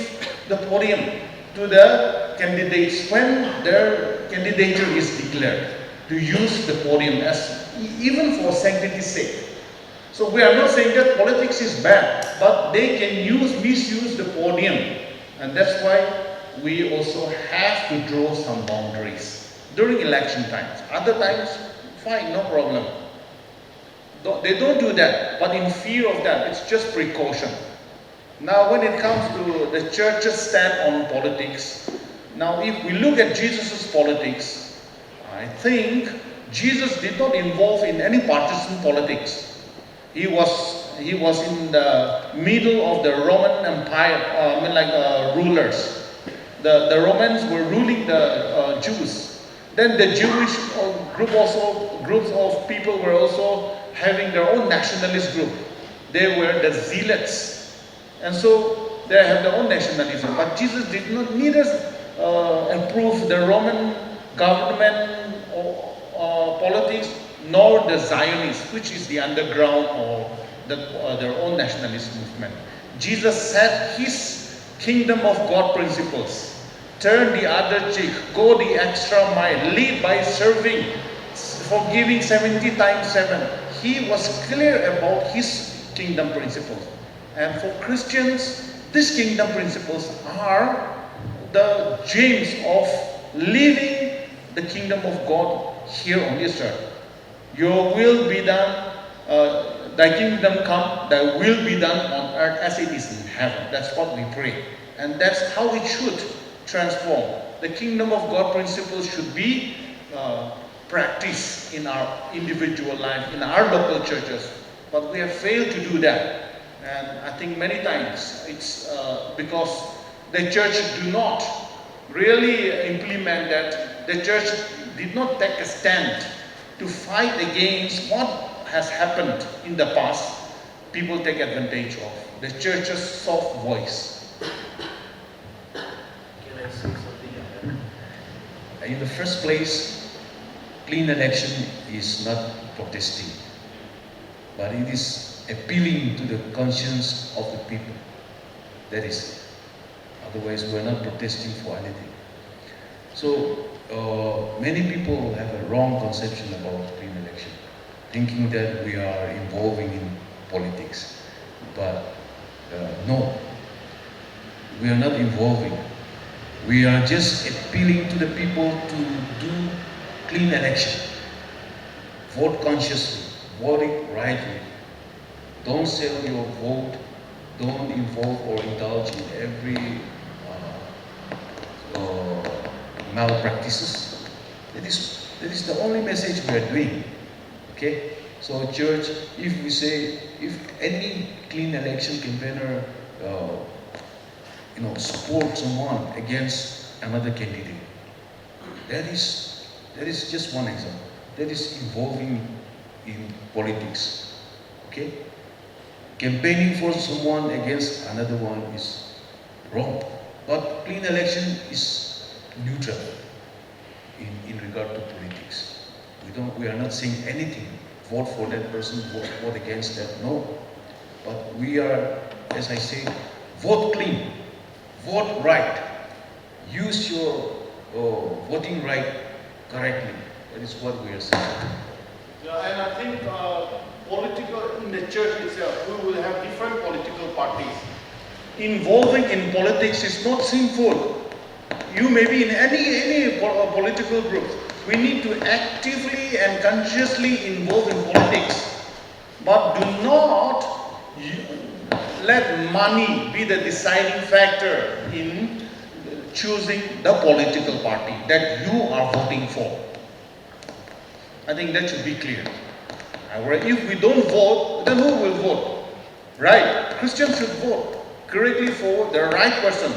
the podium to the candidates when their candidature is declared, to use the podium as even for sanctity's sake. So we are not saying that politics is bad, but they can misuse the podium, and that's why we also have to draw some boundaries during election times. Other times, fine, no problem. They don't do that, but in fear of that, it's just precaution. Now, when it comes to the church's stand on politics, now if we look at Jesus' politics, I think Jesus did not involve in any partisan politics. He was in the middle of the Roman Empire, rulers. The Romans were ruling the Jews. Then the Jewish groups of people were also having their own nationalist group. They were the zealots, and so they have their own nationalism. But Jesus did not neither approve the Roman government politics nor the Zionists, which is the underground or their own nationalist movement. Jesus set his kingdom of God principles. Turn the other cheek, go the extra mile, lead by serving, forgiving 70 times 7. He was clear about his kingdom principles. And for Christians, these kingdom principles are the gems of living the kingdom of God here on this earth. Your will be done, thy kingdom come, thy will be done on earth as it is in heaven. That's what we pray. And that's how it should transform. The kingdom of God principles should be practiced in our individual life, in our local churches. But we have failed to do that. And I think many times it's because the church do not really implement that. The church did not take a stand to fight against what has happened in the past. People take advantage of the church's soft voice. Can I say something? In the first place, clean election is not protesting, but it is appealing to the conscience of the people. That is it. Otherwise, we're not protesting for anything. So, many people have a wrong conception about clean election, thinking that we are involving in politics. But no, we are not involving. We are just appealing to the people to do clean election. Vote consciously, vote it rightly. Don't sell your vote, don't involve or indulge in every malpractices. That is the only message we are doing. Okay? So church, if we say, if any clean election campaigner support someone against another candidate, that is just one example. That is involving in politics. Okay? Campaigning for someone against another one is wrong. But clean election is neutral. in regard to politics. We are not saying anything. Vote for that person, vote against that. No. But we are, as I say, vote clean, vote right, use your voting right correctly. That is what we are saying. Yeah, and I think in the church itself, we will have different political parties. Involving in politics is not sinful. You may be in any political group. We need to actively and consciously involve in politics. But do not let money be the deciding factor in choosing the political party that you are voting for. I think that should be clear. If we don't vote, then who will vote? Right? Christians should vote correctly for the right person.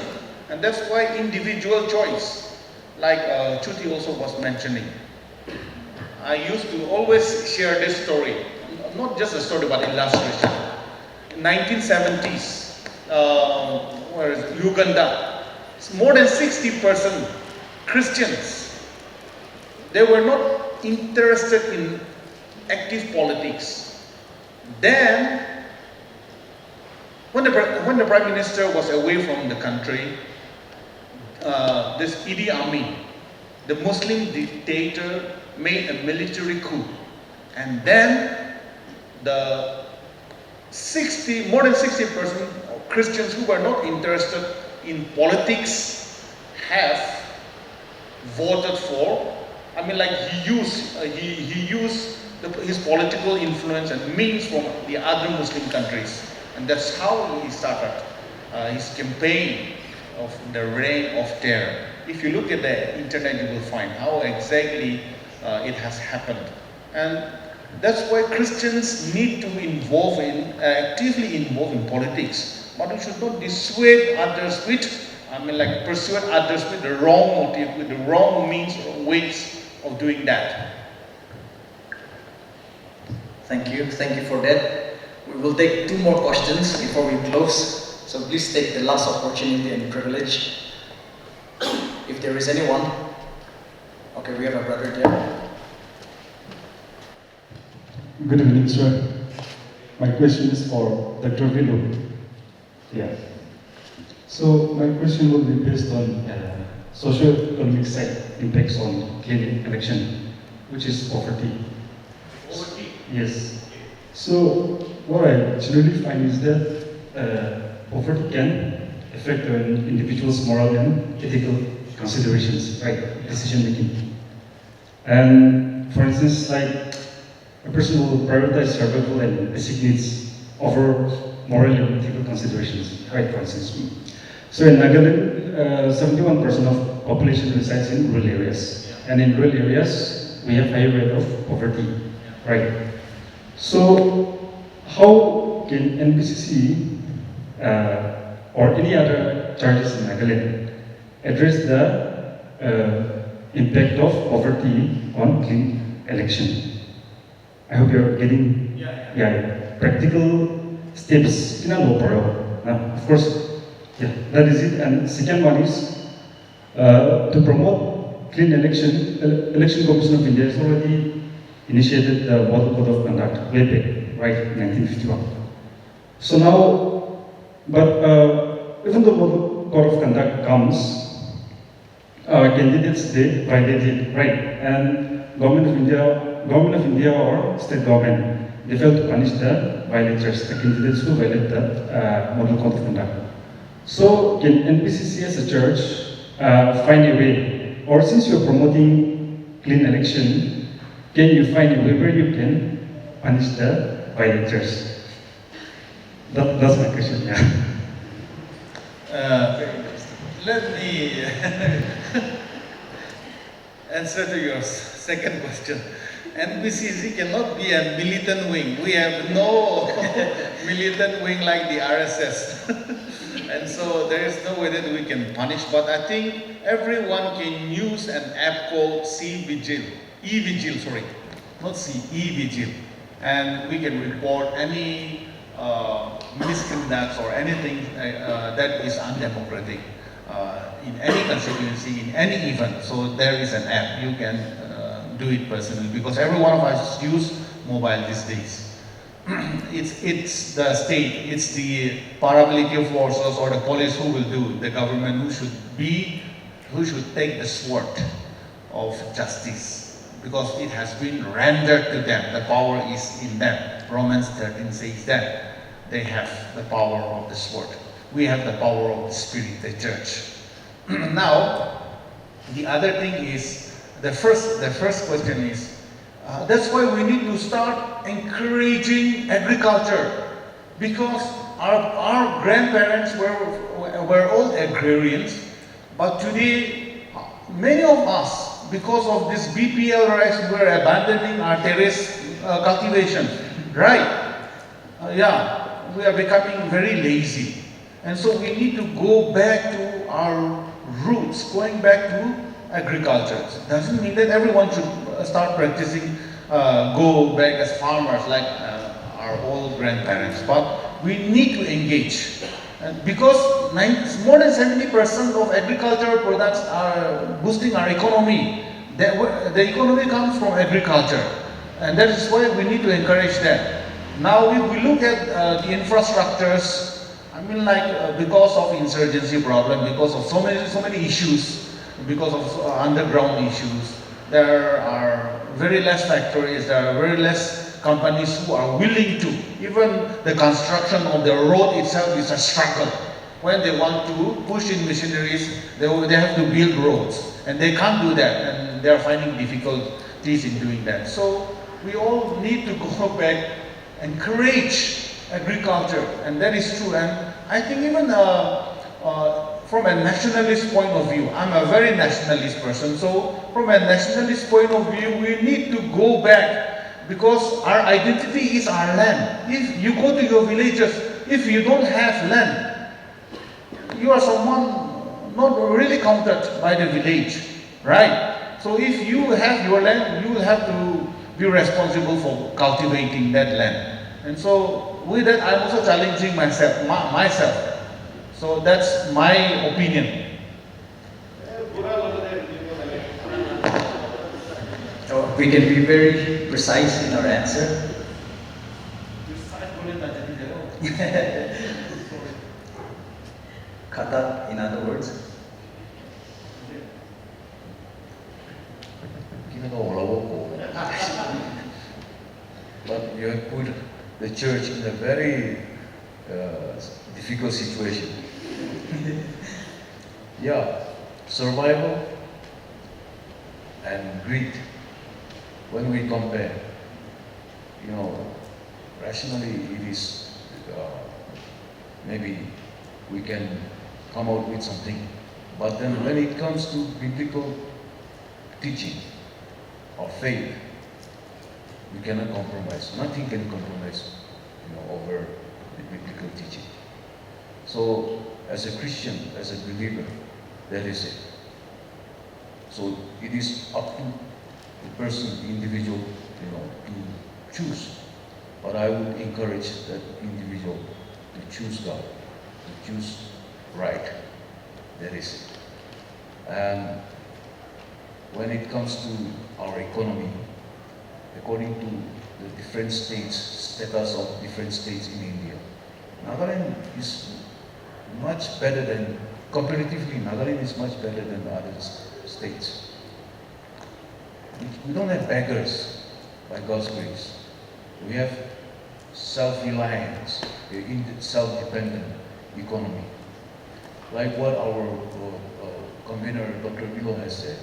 And that's why individual choice, like Chuti also was mentioning. I used to always share this story. Not just a story, but illustration. In 1970s, where is it? Uganda, more than 60% Christians. They were not interested in active politics. Then, when the Prime Minister was away from the country, this Idi Amin, the Muslim dictator, made a military coup. And then the more than 60% of Christians who were not interested in politics have voted for. I mean, like he used his political influence and means from the other Muslim countries, and that's how he started his campaign of the reign of terror. If you look at the internet, you will find how exactly it has happened, and that's why Christians need to actively involve in politics. But we should not dissuade others persuade others with the wrong motive, with the wrong means or ways of doing that. Thank you for that. We will take 2 more questions before we close. So please take the last opportunity and privilege. If there is anyone. Okay, we have a brother there. Good evening, sir. My question is for Dr. Villo. Yeah. So my question will be based on socio-economic side impacts on clean election, which is poverty. Poverty? Yes. So what I generally find is that poverty can affect an individual's moral and ethical considerations, right? Decision making. And for instance, like a person will prioritize survival and basic needs over moral and ethical considerations, right? For instance. So in Nagaland, 71% of population resides in rural areas. And in rural areas, we have higher rate of poverty, right? So how can NBCC or any other charges in Nagaland address the impact of poverty on clean election? I hope you're getting practical steps. Of course, that is it. And second one is to promote clean election. Election Commission of India has already initiated the Model Code of Conduct way back, right, in 1951. So now, but even though Model Code of Conduct comes, candidates they violate it, right, and Government of India or state government, they fail to punish the violators, the candidates who violate the Model Code of Conduct. So can NBCC as a church find a way, or since you're promoting clean election, can you find a way where you can punish the violators? That's my question, Let me answer to your second question. NBCC cannot be a militant wing. We have no militant wing like the RSS. And so there is no way that we can punish. But I think everyone can use an app called E-Vigil, not C, E-Vigil. And we can report any misconduct or anything that is undemocratic. in any constituency, in any event. So there is an app, you can do it personally, because every one of us use mobile these days. It's the state, it's the paramilitary forces or the police who will do, the government who should take the sword of justice, because it has been rendered to them. The power is in them. Romans 13 says that they have the power of the sword. We have the power of the Spirit, the church. Now, the other thing is, the first question is, that's why we need to start encouraging agriculture, because our grandparents were all agrarians, but today many of us, because of this BPL rice, we're abandoning our terrace cultivation, right? Yeah, we are becoming very lazy, and so we need to go back to our roots, going back to agriculture. It doesn't mean that everyone should start practicing, go back as farmers like our old grandparents, but we need to engage. Because more than 70% of agricultural products are boosting our economy. The economy comes from agriculture, and that is why we need to encourage that. Now, if we look at the infrastructures, I mean, like because of insurgency problem, because of so many issues, because of underground issues, there are very less factories, there are very less companies who are willing to. Even the construction of the road itself is a struggle. When they want to push in machineries, they have to build roads, and they can't do that, and they are finding difficulties in doing that. So we all need to go back, encourage agriculture, and that is true. And I think even from a nationalist point of view, I'm a very nationalist person, so from a nationalist point of view, we need to go back, because our identity is our land. If you go to your villages, if you don't have land, you are someone not really counted by the village, right? So if you have your land, you will have to be responsible for cultivating that land. And so with that, I'm also challenging myself. So that's my opinion. So we can be very precise in our answer. Kata, in other words. But you have put the church in a very difficult situation. Yeah, survival and greed. When we compare, rationally it is, maybe we can come out with something. But then when it comes to biblical teaching or faith, we cannot compromise. Nothing can compromise, over the biblical teaching. So, as a Christian, as a believer, that is it. So it is up to the person, the individual, to choose. But I would encourage that individual to choose God, to choose right. That is it. And when it comes to our economy, according to the different states, status of different states in India, Nagaland is much better than, comparatively, Nagaland is much better than the other states. We don't have beggars, by God's grace. We have self-reliance, self-dependent economy. Like what our convener, Dr. Villo, has said,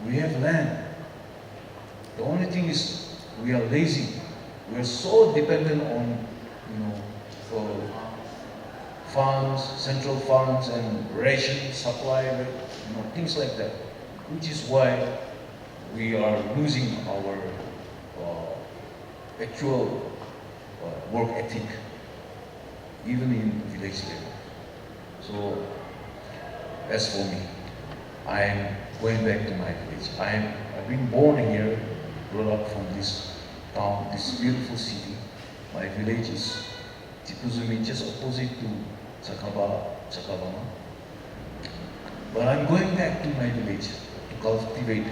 we have land. The only thing is we are lazy. We are so dependent on, funds, central funds, and ration supply, things like that. Which is why we are losing our actual work ethic, even in village level. So, as for me, I am going back to my village. I've been born here, brought up from this town, this beautiful city. My village is Kitsubouzou, just opposite to Chakhesang. But I'm going back to my village to cultivate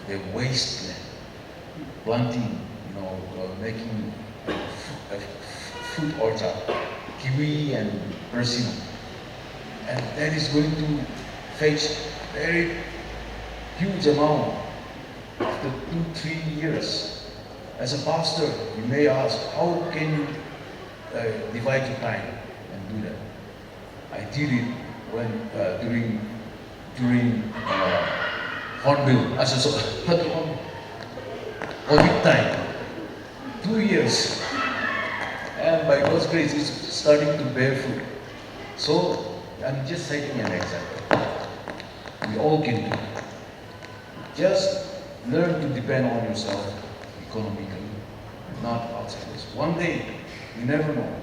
the wasteland, planting, making a fruit orchard, kiwi and persimmon. And that is going to fetch very huge amount after 2-3 years. As a pastor, you may ask, how can you divide your time and do that? I did it when during Hornbill, COVID time, 2 years, and by God's grace, it's starting to bear fruit. So I'm just citing an example. We all can do it. Just learn to depend on yourself economically, not outsiders. One day, you never know.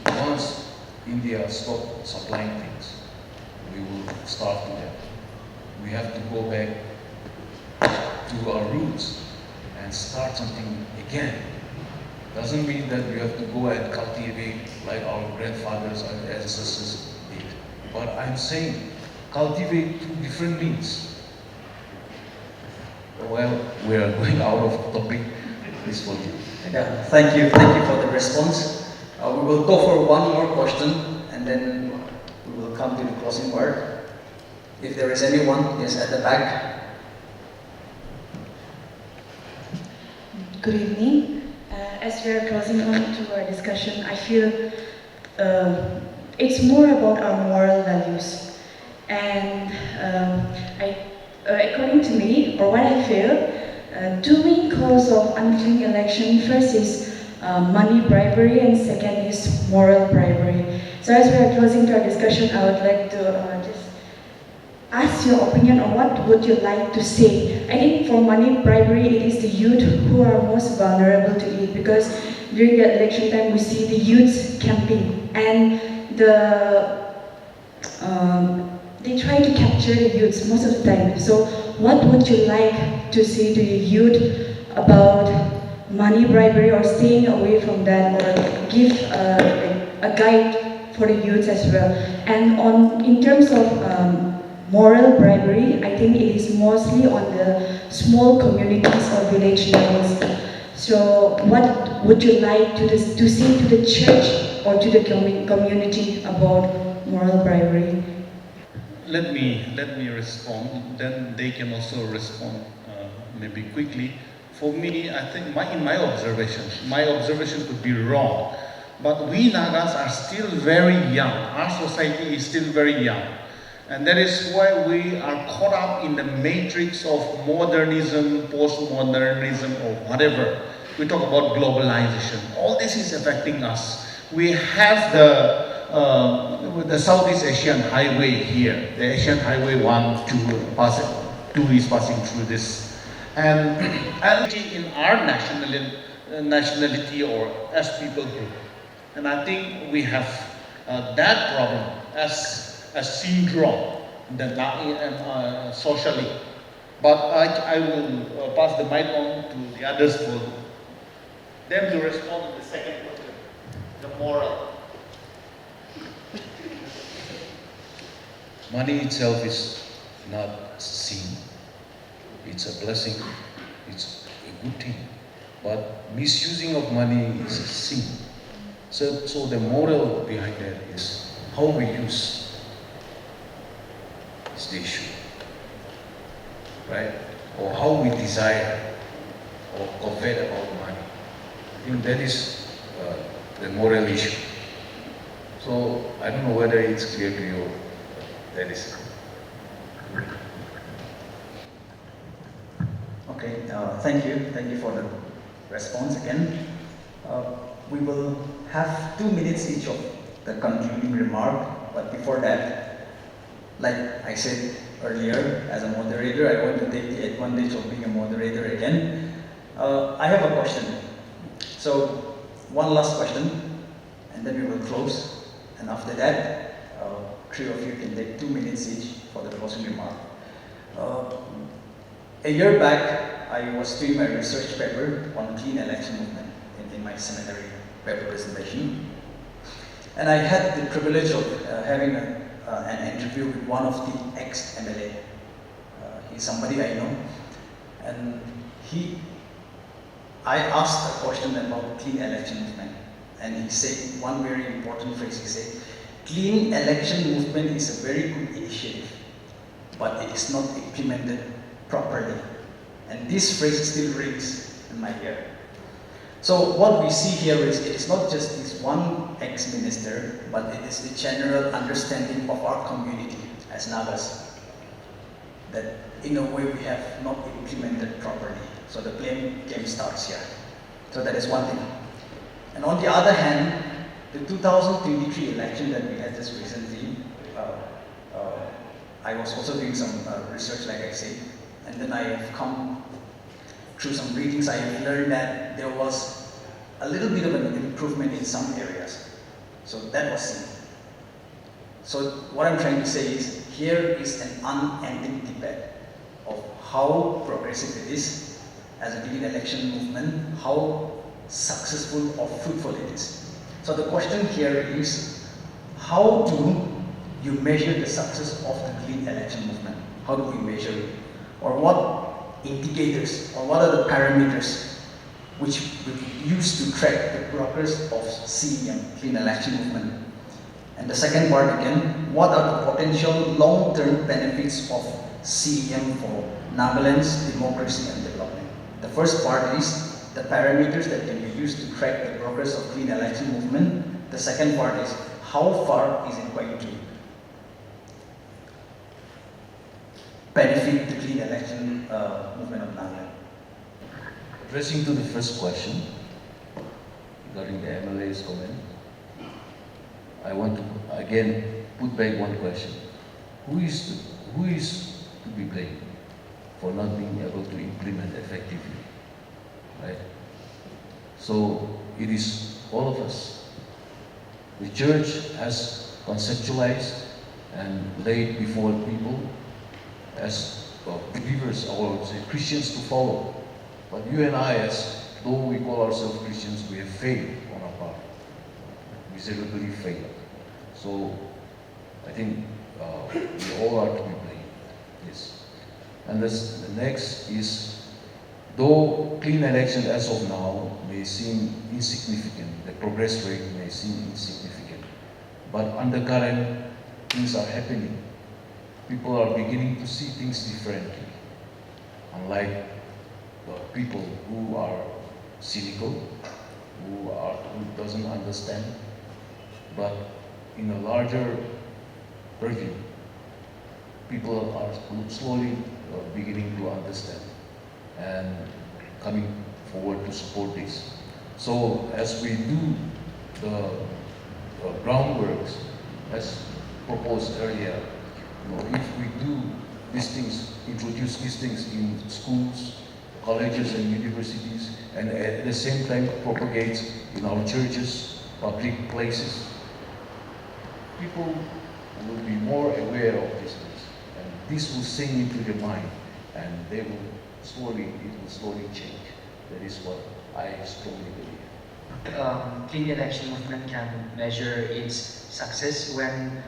Once India stops supplying things, we will starve to death. We have to go back to our roots and start something again. Doesn't mean that we have to go and cultivate like our grandfathers and ancestors did. But I'm saying cultivate through different means. Well, we are going out of topic. Please forgive. Yeah, thank you for the response. We will go for one more question and then we will come to the closing word. If there is anyone, yes, at the back. Good evening. As we are closing on to our discussion, I feel it's more about our moral values. And according to me, or what I feel, two main causes of unclean election, first is money bribery and second is moral bribery. So as we are closing to our discussion, I would like to just ask your opinion on what would you like to say. I think for money bribery, it is the youth who are most vulnerable to it, because during the election time we see the youths camping and they try to capture the youths most of the time. So what would you like to say to the youth about money bribery, or staying away from that, or give a guide for the youths as well? And in terms of moral bribery, I think it is mostly on the small communities or village levels. So what would you like to say to the church or to the community about moral bribery? Let me respond, then they can also respond maybe quickly. For me, I think in my observation could be wrong, but we Nagas are still very young. Our society is still very young. And that is why we are caught up in the matrix of modernism, postmodernism, or whatever. We talk about globalization. All this is affecting us. We have the Southeast Asian Highway here. The Asian Highway 1, 2 is passing through this. And in our nationality or as people group. And I think we have that problem as syndrome socially. But I will pass the mic on to the others for them to respond to the second question, the moral. Money itself is not sin. It's a blessing. It's a good thing. But misusing of money is a sin. So the moral behind that is how we use is the issue, right? Or how we desire or covet about money. I think that is the moral issue. So I don't know whether it's clear to you. That is. Okay, thank you for the response again. We will have 2 minutes each of the concluding remark, but before that, like I said earlier, as a moderator, I want to take the advantage of being a moderator again. I have a question. So, one last question, and then we will close. And after that, 3 of you can take 2 minutes each for the closing remark. A year back, I was doing my research paper on clean election movement in my seminary paper presentation. And I had the privilege of having an interview with one of the ex-MLA. He's somebody I know. And I asked a question about clean election movement. And he said one very important phrase. He said, clean election movement is a very good initiative, but it is not implemented properly. And this phrase still rings in my ear. So what we see here is, it is not just this one ex-minister, but it is the general understanding of our community as Nagas, that in a way we have not implemented properly. So the blame game starts here. So that is one thing. And on the other hand, the 2023 election that we had just recently, I was also doing some research, like I said, and then I have come through some readings. I have learned that there was a little bit of an improvement in some areas. So that was seen. So what I'm trying to say is, here is an unending debate of how progressive it is as a clean election movement, how successful or fruitful it is. So the question here is, how do you measure the success of the clean election movement? How do we measure it? Or what indicators, or what are the parameters which we use to track the progress of CEM, clean election movement? And the second part again, what are the potential long-term benefits of CEM for Nagaland's democracy and development? The first part is the parameters that can be used to track the progress of clean election movement. The second part is, how far is it going to benefit the clean election movement of Nagaland? Addressing to the first question, regarding the MLA's comment, I want to again put back one question. Who is to be blamed for not being able to implement effectively? Right? So it is all of us. The church has conceptualized and laid before people as believers or say Christians to follow. But you and I, though we call ourselves Christians, we have failed on our part. Miserably failed. So I think we all are to be blamed. Yes. And the next is, though clean election as of now may seem insignificant, the progress rate may seem insignificant, but undercurrent things are happening. People are beginning to see things differently. Unlike people who are cynical, who doesn't understand, but in a larger review, people are slowly beginning to understand and coming forward to support this. So as we do the groundworks, as proposed earlier, if we do these things, introduce these things in schools, colleges and universities, and at the same time propagate in our churches, public places, people will be more aware of these things. And this will sink into their mind, and it will slowly change. That is what I strongly believe. Clean election movement can measure its success when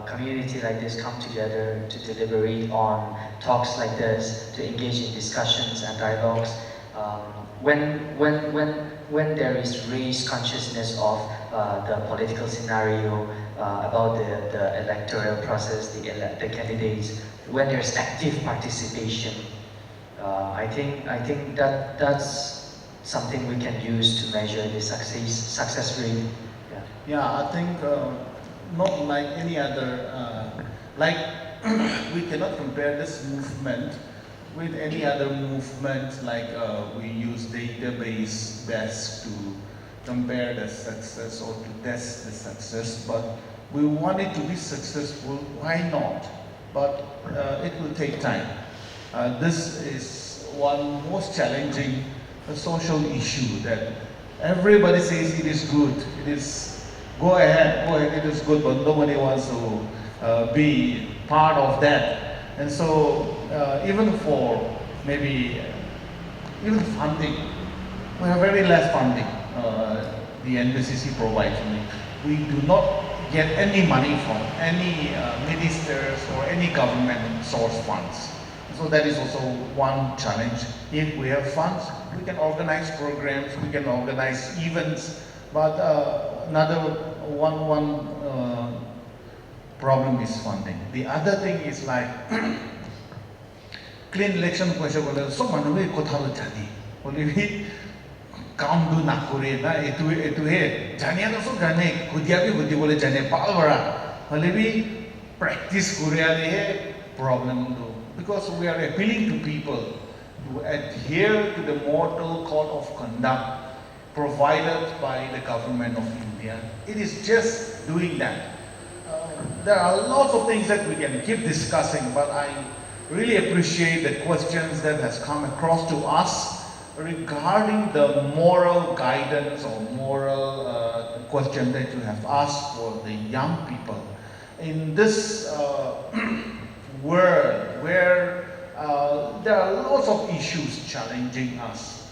community like this come together to deliberate on talks like this, to engage in discussions and dialogues. When there is raised consciousness of the political scenario, about the electoral process, the candidates, when there's active participation, I think that's something we can use to measure the success rate. Yeah, I think not like any other, like we cannot compare this movement with any other movement, like we use database based to compare the success or to test the success, but we want it to be successful, why not? But it will take time. This is one most challenging social issue that everybody says it is good, it is, go ahead, it is good, but nobody wants to be part of that. And so even for maybe even funding, we have very less funding. The NBCC provides me. we do not get any money from any ministers or any government source funds. So that is also one challenge. If we have funds, we can organize programs, we can organize events, but another one problem is funding. The other thing is like clean election question. So many people jani. Kaum do nak kore na itu he. Jani ada so jani. Kudia bhi boleh jani. Palwara. Halebi practice kore he problem do. Because we are appealing to people to adhere to the model code of conduct provided by the government of India. It is just doing that. There are lots of things that we can keep discussing, but I really appreciate the questions that has come across to us regarding the moral guidance or moral question that you have asked for the young people. In this world where there are lots of issues challenging us.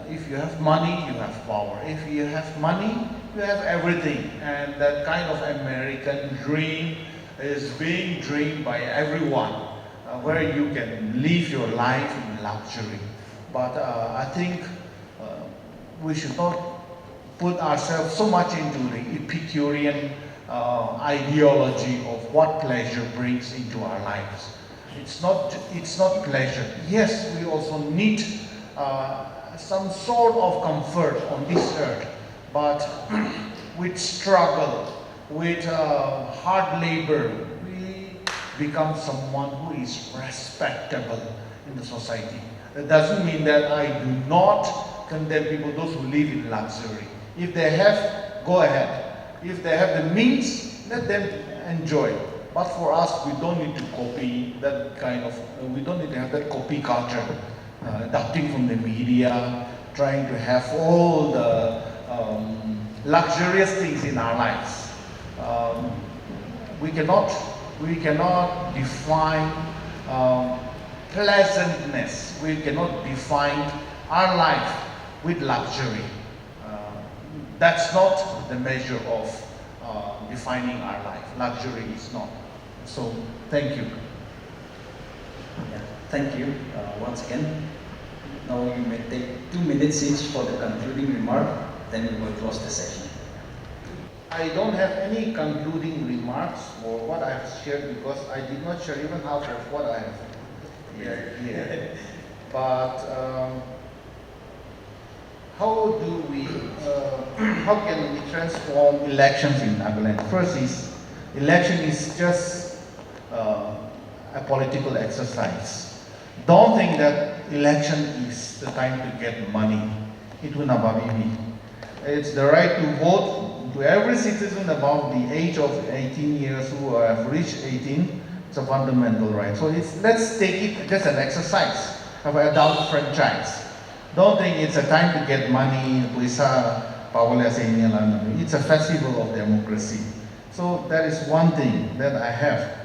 If you have money, you have power. If you have money, you have everything. And that kind of American dream is being dreamed by everyone, where you can live your life in luxury. But I think we should not put ourselves so much into the Epicurean ideology of what pleasure brings into our lives. It's not pleasure. Yes, we also need some sort of comfort on this earth, but with struggle, with hard labor, we become someone who is respectable in the society. That doesn't mean that I do not condemn people, those who live in luxury. If they have, go ahead. If they have the means, let them enjoy. But for us, we don't need to copy that kind of, we don't need to have that copy culture, adapting from the media, trying to have all the luxurious things in our lives. We cannot define pleasantness. We cannot define our life with luxury. That's not the measure of defining our life. Luxury is not. So, thank you. Yeah, thank you once again. Now you may take 2 minutes each for the concluding remark, then we will close the session. I don't have any concluding remarks for what I have shared because I did not share even half of what I have here. But how can we transform elections in Nagaland? First is, election is just a political exercise. Don't think that election is the time to get money. Itu nababibi. It's the right to vote to every citizen above the age of 18 years who have reached 18. It's a fundamental right. So let's take it just an exercise of adult franchise. Don't think it's a time to get money, it's a festival of democracy. So that is one thing that I have.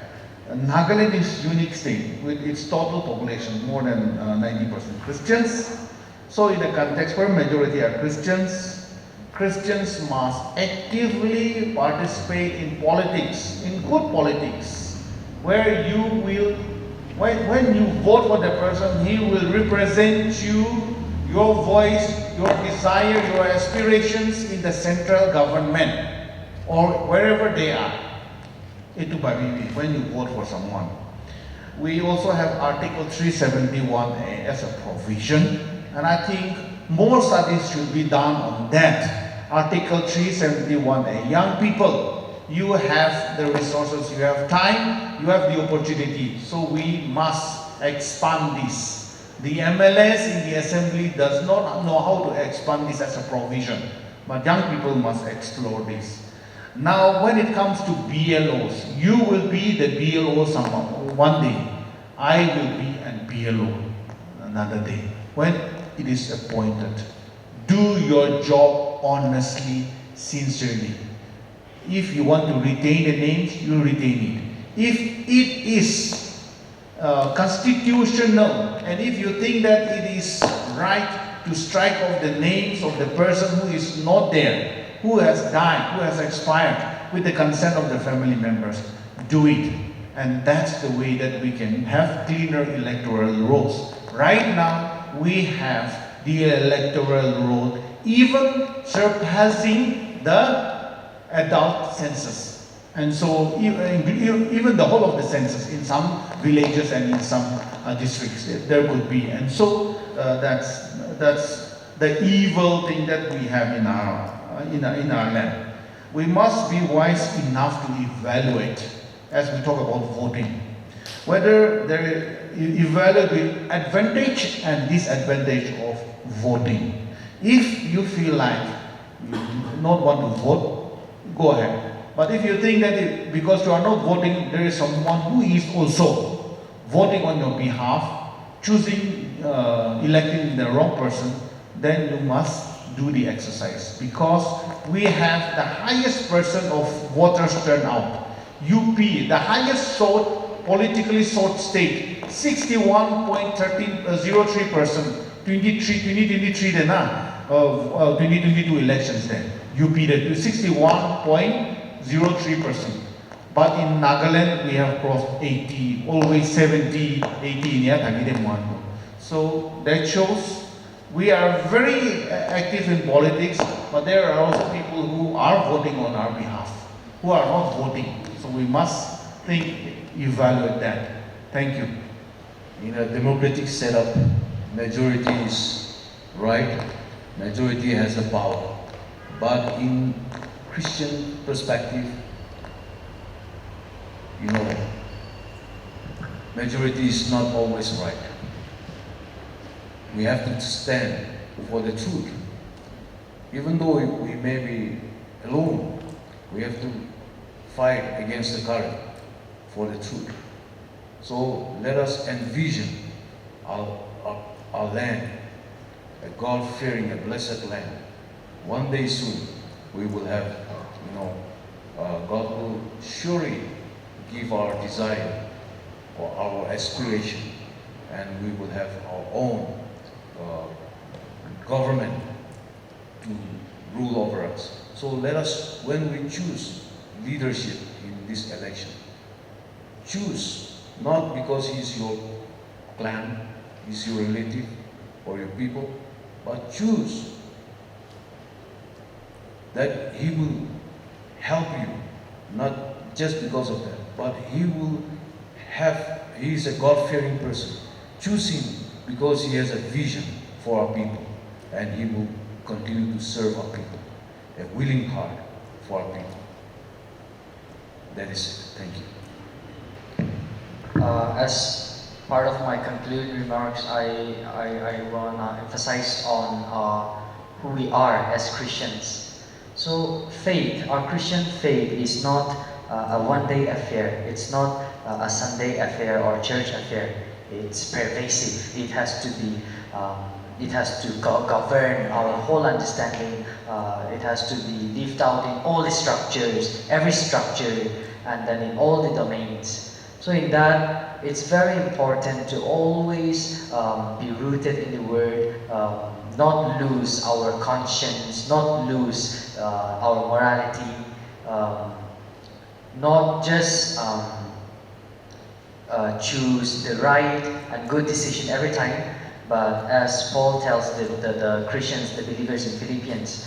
Nagaland is a unique state with its total population, more than 90% Christians. So in a context where majority are Christians, Christians must actively participate in politics, in good politics, where you will, when you vote for the person, he will represent you, your voice, your desire, your aspirations in the central government or wherever they are. Itu babibi, when you vote for someone. We also have Article 371A as a provision, and I think more studies should be done on that. Article 371A, young people, you have the resources, you have time, you have the opportunity, so we must expand this. The MLS in the assembly does not know how to expand this as a provision, but young people must explore this. Now, when it comes to BLOs, you will be the BLO one day. I will be a BLO another day. When it is appointed, do your job honestly, sincerely. If you want to retain the names, you retain it. If it is constitutional, and if you think that it is right to strike off the names of the person who is not there, who has died, who has expired, with the consent of the family members, do it. And that's the way that we can have cleaner electoral rolls. Right now, we have the electoral roll even surpassing the adult census. And so even the whole of the census in some villages and in some districts, there could be. And so that's the evil thing that we have in our land. We must be wise enough to evaluate as we talk about voting, whether you evaluate the advantage and disadvantage of voting. If you feel like you do not want to vote, go ahead. But if you think that because you are not voting, there is someone who is also voting on your behalf, choosing, electing the wrong person, then you must do the exercise. Because we have the highest percent of voters turnout. UP, the highest politically sought state, 61.03%, 2023 then 2022 elections then. UP, 61.03%. But in Nagaland, we have crossed 80, always 70, 80 in. So that shows we are very active in politics, but there are also people who are voting on our behalf, who are not voting. So we must evaluate that. Thank you. In a democratic setup, majority is right, majority has the power. But in Christian perspective, majority is not always right. We have to stand for the truth. Even though we may be alone, we have to fight against the current for the truth. So let us envision our land, a God-fearing, a blessed land. One day soon, we will have, God will surely give our desire or our aspiration, and we will have our own government to rule over us. So let us, when we choose leadership in this election, choose not because he's your clan, he's your relative or your people, but choose that he will help you, not just because of that, but he is a God-fearing person. Choose him because he has a vision for our people, and he will continue to serve our people, a willing heart for our people. That is it. Thank you. As part of my concluding remarks, I want to emphasize on who we are as Christians. So faith, our Christian faith is not a one-day affair. It's not a Sunday affair or church affair. It's pervasive. It has to be. It has to govern our whole understanding. It has to be lived out in all the structures, every structure, and then in all the domains. So in that, it's very important to always be rooted in the Word, not lose our conscience, not lose our morality, not just choose the right and good decision every time, but as Paul tells the Christians, the believers in Philippians,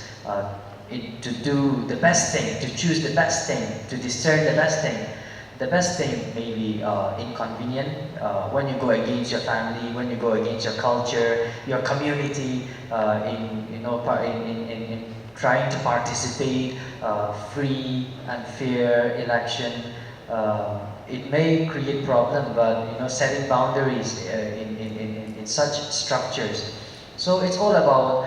to do the best thing, to choose the best thing, to discern the best thing. The best thing may be inconvenient when you go against your family, when you go against your culture, your community, in trying to participate free and fair election. It may create problem, but setting boundaries in such structures. So it's all about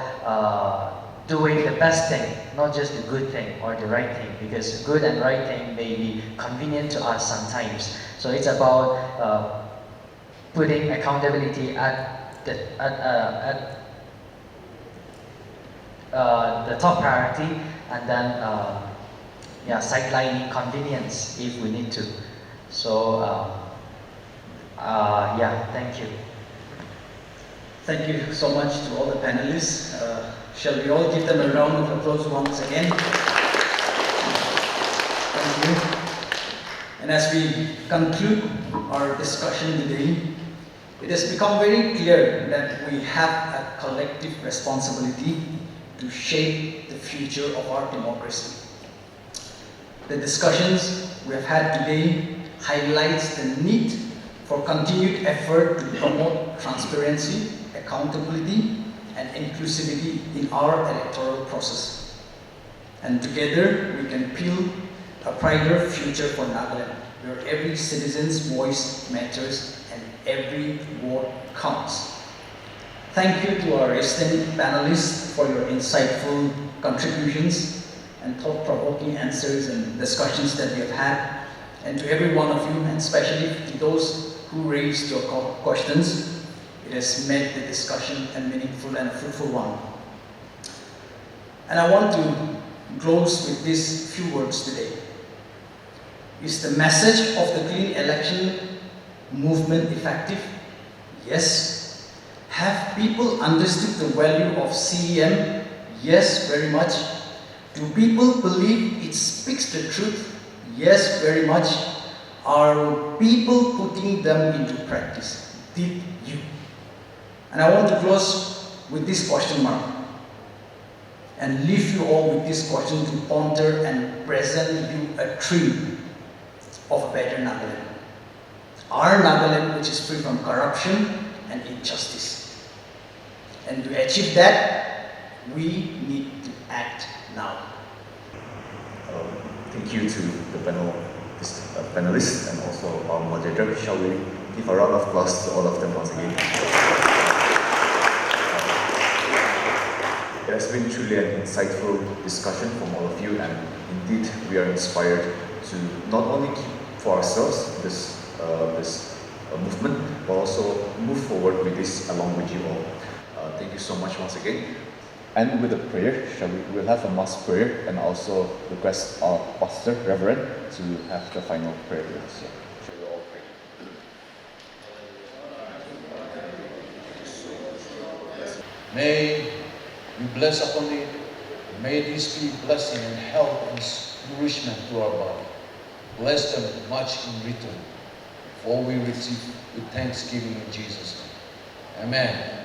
doing the best thing, not just the good thing or the right thing, because good and right thing may be convenient to us sometimes. So it's about putting accountability at the top priority, and then sidelining convenience if we need to. So thank you. Thank you so much to all the panelists Shall we all give them a round of applause once again? Thank you. And as we conclude our discussion today, it has become very clear that we have a collective responsibility to shape the future of our democracy. The discussions we have had today highlights the need for continued effort to promote transparency, accountability, and inclusivity in our electoral process. And together we can build a brighter future for Nagaland, where every citizen's voice matters and every vote counts. Thank you to our esteemed panelists for your insightful contributions and thought-provoking answers and discussions that we have had. And to every one of you, and especially to those who raised your questions, it has made the discussion a meaningful and a fruitful one. And I want to close with these few words today. Is the message of the clean election movement effective? Yes. Have people understood the value of CEM? Yes, very much. Do people believe it speaks the truth? Yes, very much. Are people putting them into practice? Did you? And I want to close with this question mark and leave you all with this question to ponder and present you a dream of a better Nagaland. Our Nagaland which is free from corruption and injustice. And to achieve that, we need to act now. Thank you to the panelists and also our moderator. Shall we give a round of applause to all of them once again? It has been truly an insightful discussion from all of you, and indeed we are inspired to not only keep for ourselves this movement, but also move forward with this along with you all. Thank you so much once again. And with a prayer, we'll have a mass prayer and also request our pastor, Reverend, to have the final prayer with us. Shall we all pray? May you bless upon it. May this be blessing and health and nourishment to our body. Bless them much in return. For we receive with thanksgiving in Jesus' name. Amen.